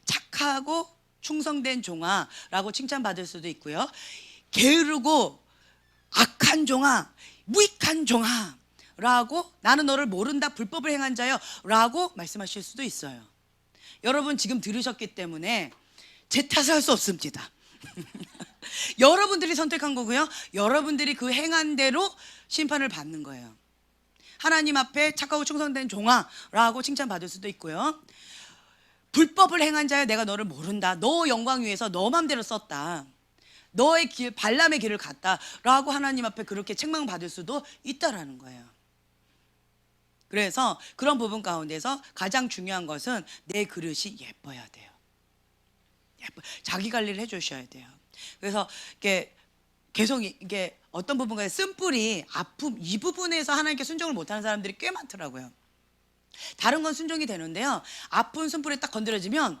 착하고 충성된 종아라고 칭찬받을 수도 있고요. 게으르고 악한 종아, 무익한 종아라고 나는 너를 모른다 불법을 행한 자여 라고 말씀하실 수도 있어요. 여러분 지금 들으셨기 때문에 제 탓을 할 수 없습니다. 여러분들이 선택한 거고요. 여러분들이 그 행한 대로 심판을 받는 거예요. 하나님 앞에 착하고 충성된 종아라고 칭찬받을 수도 있고요. 불법을 행한 자여 내가 너를 모른다. 너 영광 위해서 너 맘대로 썼다. 너의 길, 발람의 길을 갔다 라고 하나님 앞에 그렇게 책망받을 수도 있다라는 거예요. 그래서 그런 부분 가운데서 가장 중요한 것은 내 그릇이 예뻐야 돼요. 자기 관리를 해주셔야 돼요. 그래서 이게 계속 이게 어떤 부분가에 쓴뿌리, 아픔 이 부분에서 하나님께 순종을 못하는 사람들이 꽤 많더라고요. 다른 건 순종이 되는데요. 아픈 쓴뿌리 딱 건드려지면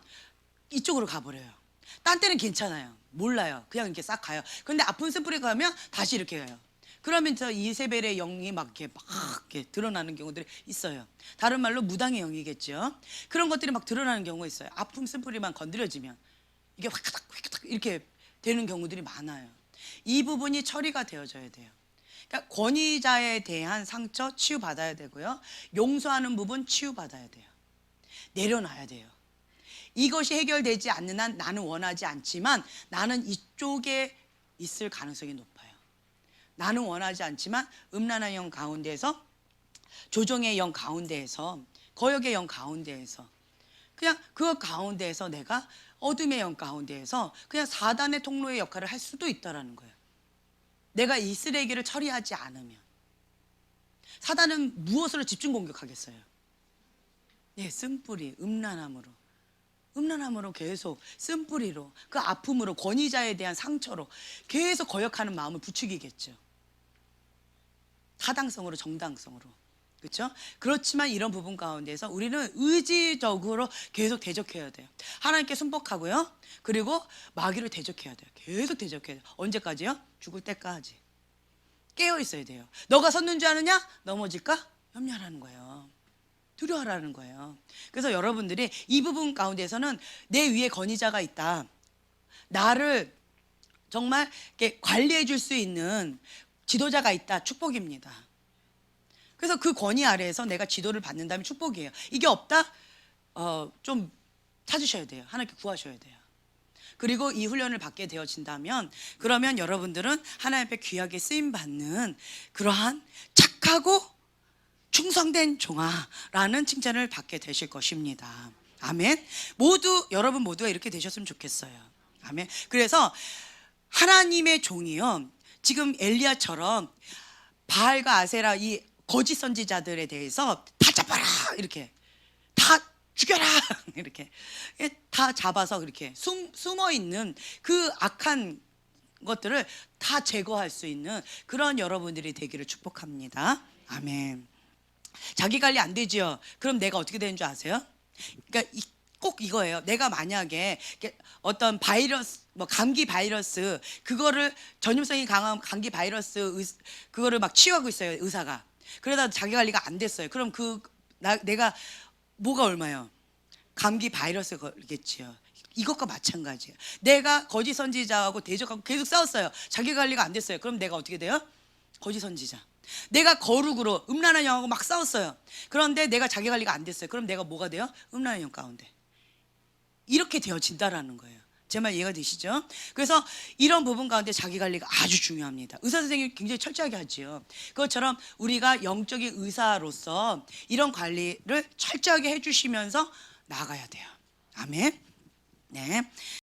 이쪽으로 가버려요. 딴 때는 괜찮아요. 몰라요. 그냥 이렇게 싹 가요. 그런데 아픈 쓴뿌리 가면 다시 이렇게 가요. 그러면서 이세벨의 영이 막 이렇게 드러나는 경우들이 있어요. 다른 말로 무당의 영이겠죠. 그런 것들이 막 드러나는 경우가 있어요. 아픔 쓴뿌리만 건드려지면 이게 확탁 이렇게 되는 경우들이 많아요. 이 부분이 처리가 되어져야 돼요. 그러니까 권위자에 대한 상처 치유받아야 되고요. 용서하는 부분 치유받아야 돼요. 내려놔야 돼요. 이것이 해결되지 않는 한 나는 원하지 않지만 나는 이쪽에 있을 가능성이 높아요. 나는 원하지 않지만 음란한 영 가운데에서, 조종의 영 가운데에서, 거역의 영 가운데에서, 그냥 그 가운데에서 내가 어둠의 영 가운데에서 그냥 사단의 통로의 역할을 할 수도 있다라는 거예요. 내가 이 쓰레기를 처리하지 않으면. 사단은 무엇으로 집중 공격하겠어요? 예, 쓴뿌리, 음란함으로 계속 쓴뿌리로, 그 아픔으로, 권위자에 대한 상처로 계속 거역하는 마음을 부추기겠죠. 타당성으로, 정당성으로. 그렇죠? 그렇지만 이런 부분 가운데서 우리는 의지적으로 계속 대적해야 돼요. 하나님께 순복하고요. 그리고 마귀를 대적해야 돼요. 계속 대적해야 돼요. 언제까지요? 죽을 때까지. 깨어 있어야 돼요. 너가 섰는 줄 아느냐? 넘어질까? 염려하라는 거예요. 두려워하라는 거예요. 그래서 여러분들이 이 부분 가운데서는 내 위에 권위자가 있다. 나를 정말 이렇게 관리해 줄 수 있는 지도자가 있다. 축복입니다. 그래서 그 권위 아래에서 내가 지도를 받는다면 축복이에요. 이게 없다? 좀 찾으셔야 돼요. 하나님께 구하셔야 돼요. 그리고 이 훈련을 받게 되어진다면 그러면 여러분들은 하나님 앞에 귀하게 쓰임받는 그러한 착하고 충성된 종아라는 칭찬을 받게 되실 것입니다. 아멘. 여러분 모두가 이렇게 되셨으면 좋겠어요. 아멘. 그래서 하나님의 종이요, 지금 엘리야처럼 바알과 아세라 이 거짓 선지자들에 대해서 다 잡아라, 이렇게 다 죽여라, 이렇게 다 잡아서 이렇게 숨어 있는 그 악한 것들을 다 제거할 수 있는 그런 여러분들이 되기를 축복합니다. 아멘. 자기 관리 안 되죠? 그럼 내가 어떻게 되는 줄 아세요? 그러니까 꼭 이거예요. 내가 만약에 어떤 바이러스, 감기 바이러스, 그거를 전염성이 강한 감기 바이러스 그거를 막 치유하고 있어요, 의사가. 그러다 자기 관리가 안 됐어요. 그럼 내가 뭐가 얼마요? 감기 바이러스 걸겠지요. 이것과 마찬가지예요. 내가 거짓 선지자하고 대적하고 계속 싸웠어요. 자기 관리가 안 됐어요. 그럼 내가 어떻게 돼요? 거짓 선지자. 내가 거룩으로 음란한 영하고 막 싸웠어요. 그런데 내가 자기 관리가 안 됐어요. 그럼 내가 뭐가 돼요? 음란한 영 가운데. 이렇게 되어진다라는 거예요. 제 말 이해가 되시죠? 그래서 이런 부분 가운데 자기 관리가 아주 중요합니다. 의사 선생님이 굉장히 철저하게 하지요. 그것처럼 우리가 영적인 의사로서 이런 관리를 철저하게 해주시면서 나가야 돼요. 아멘. 네.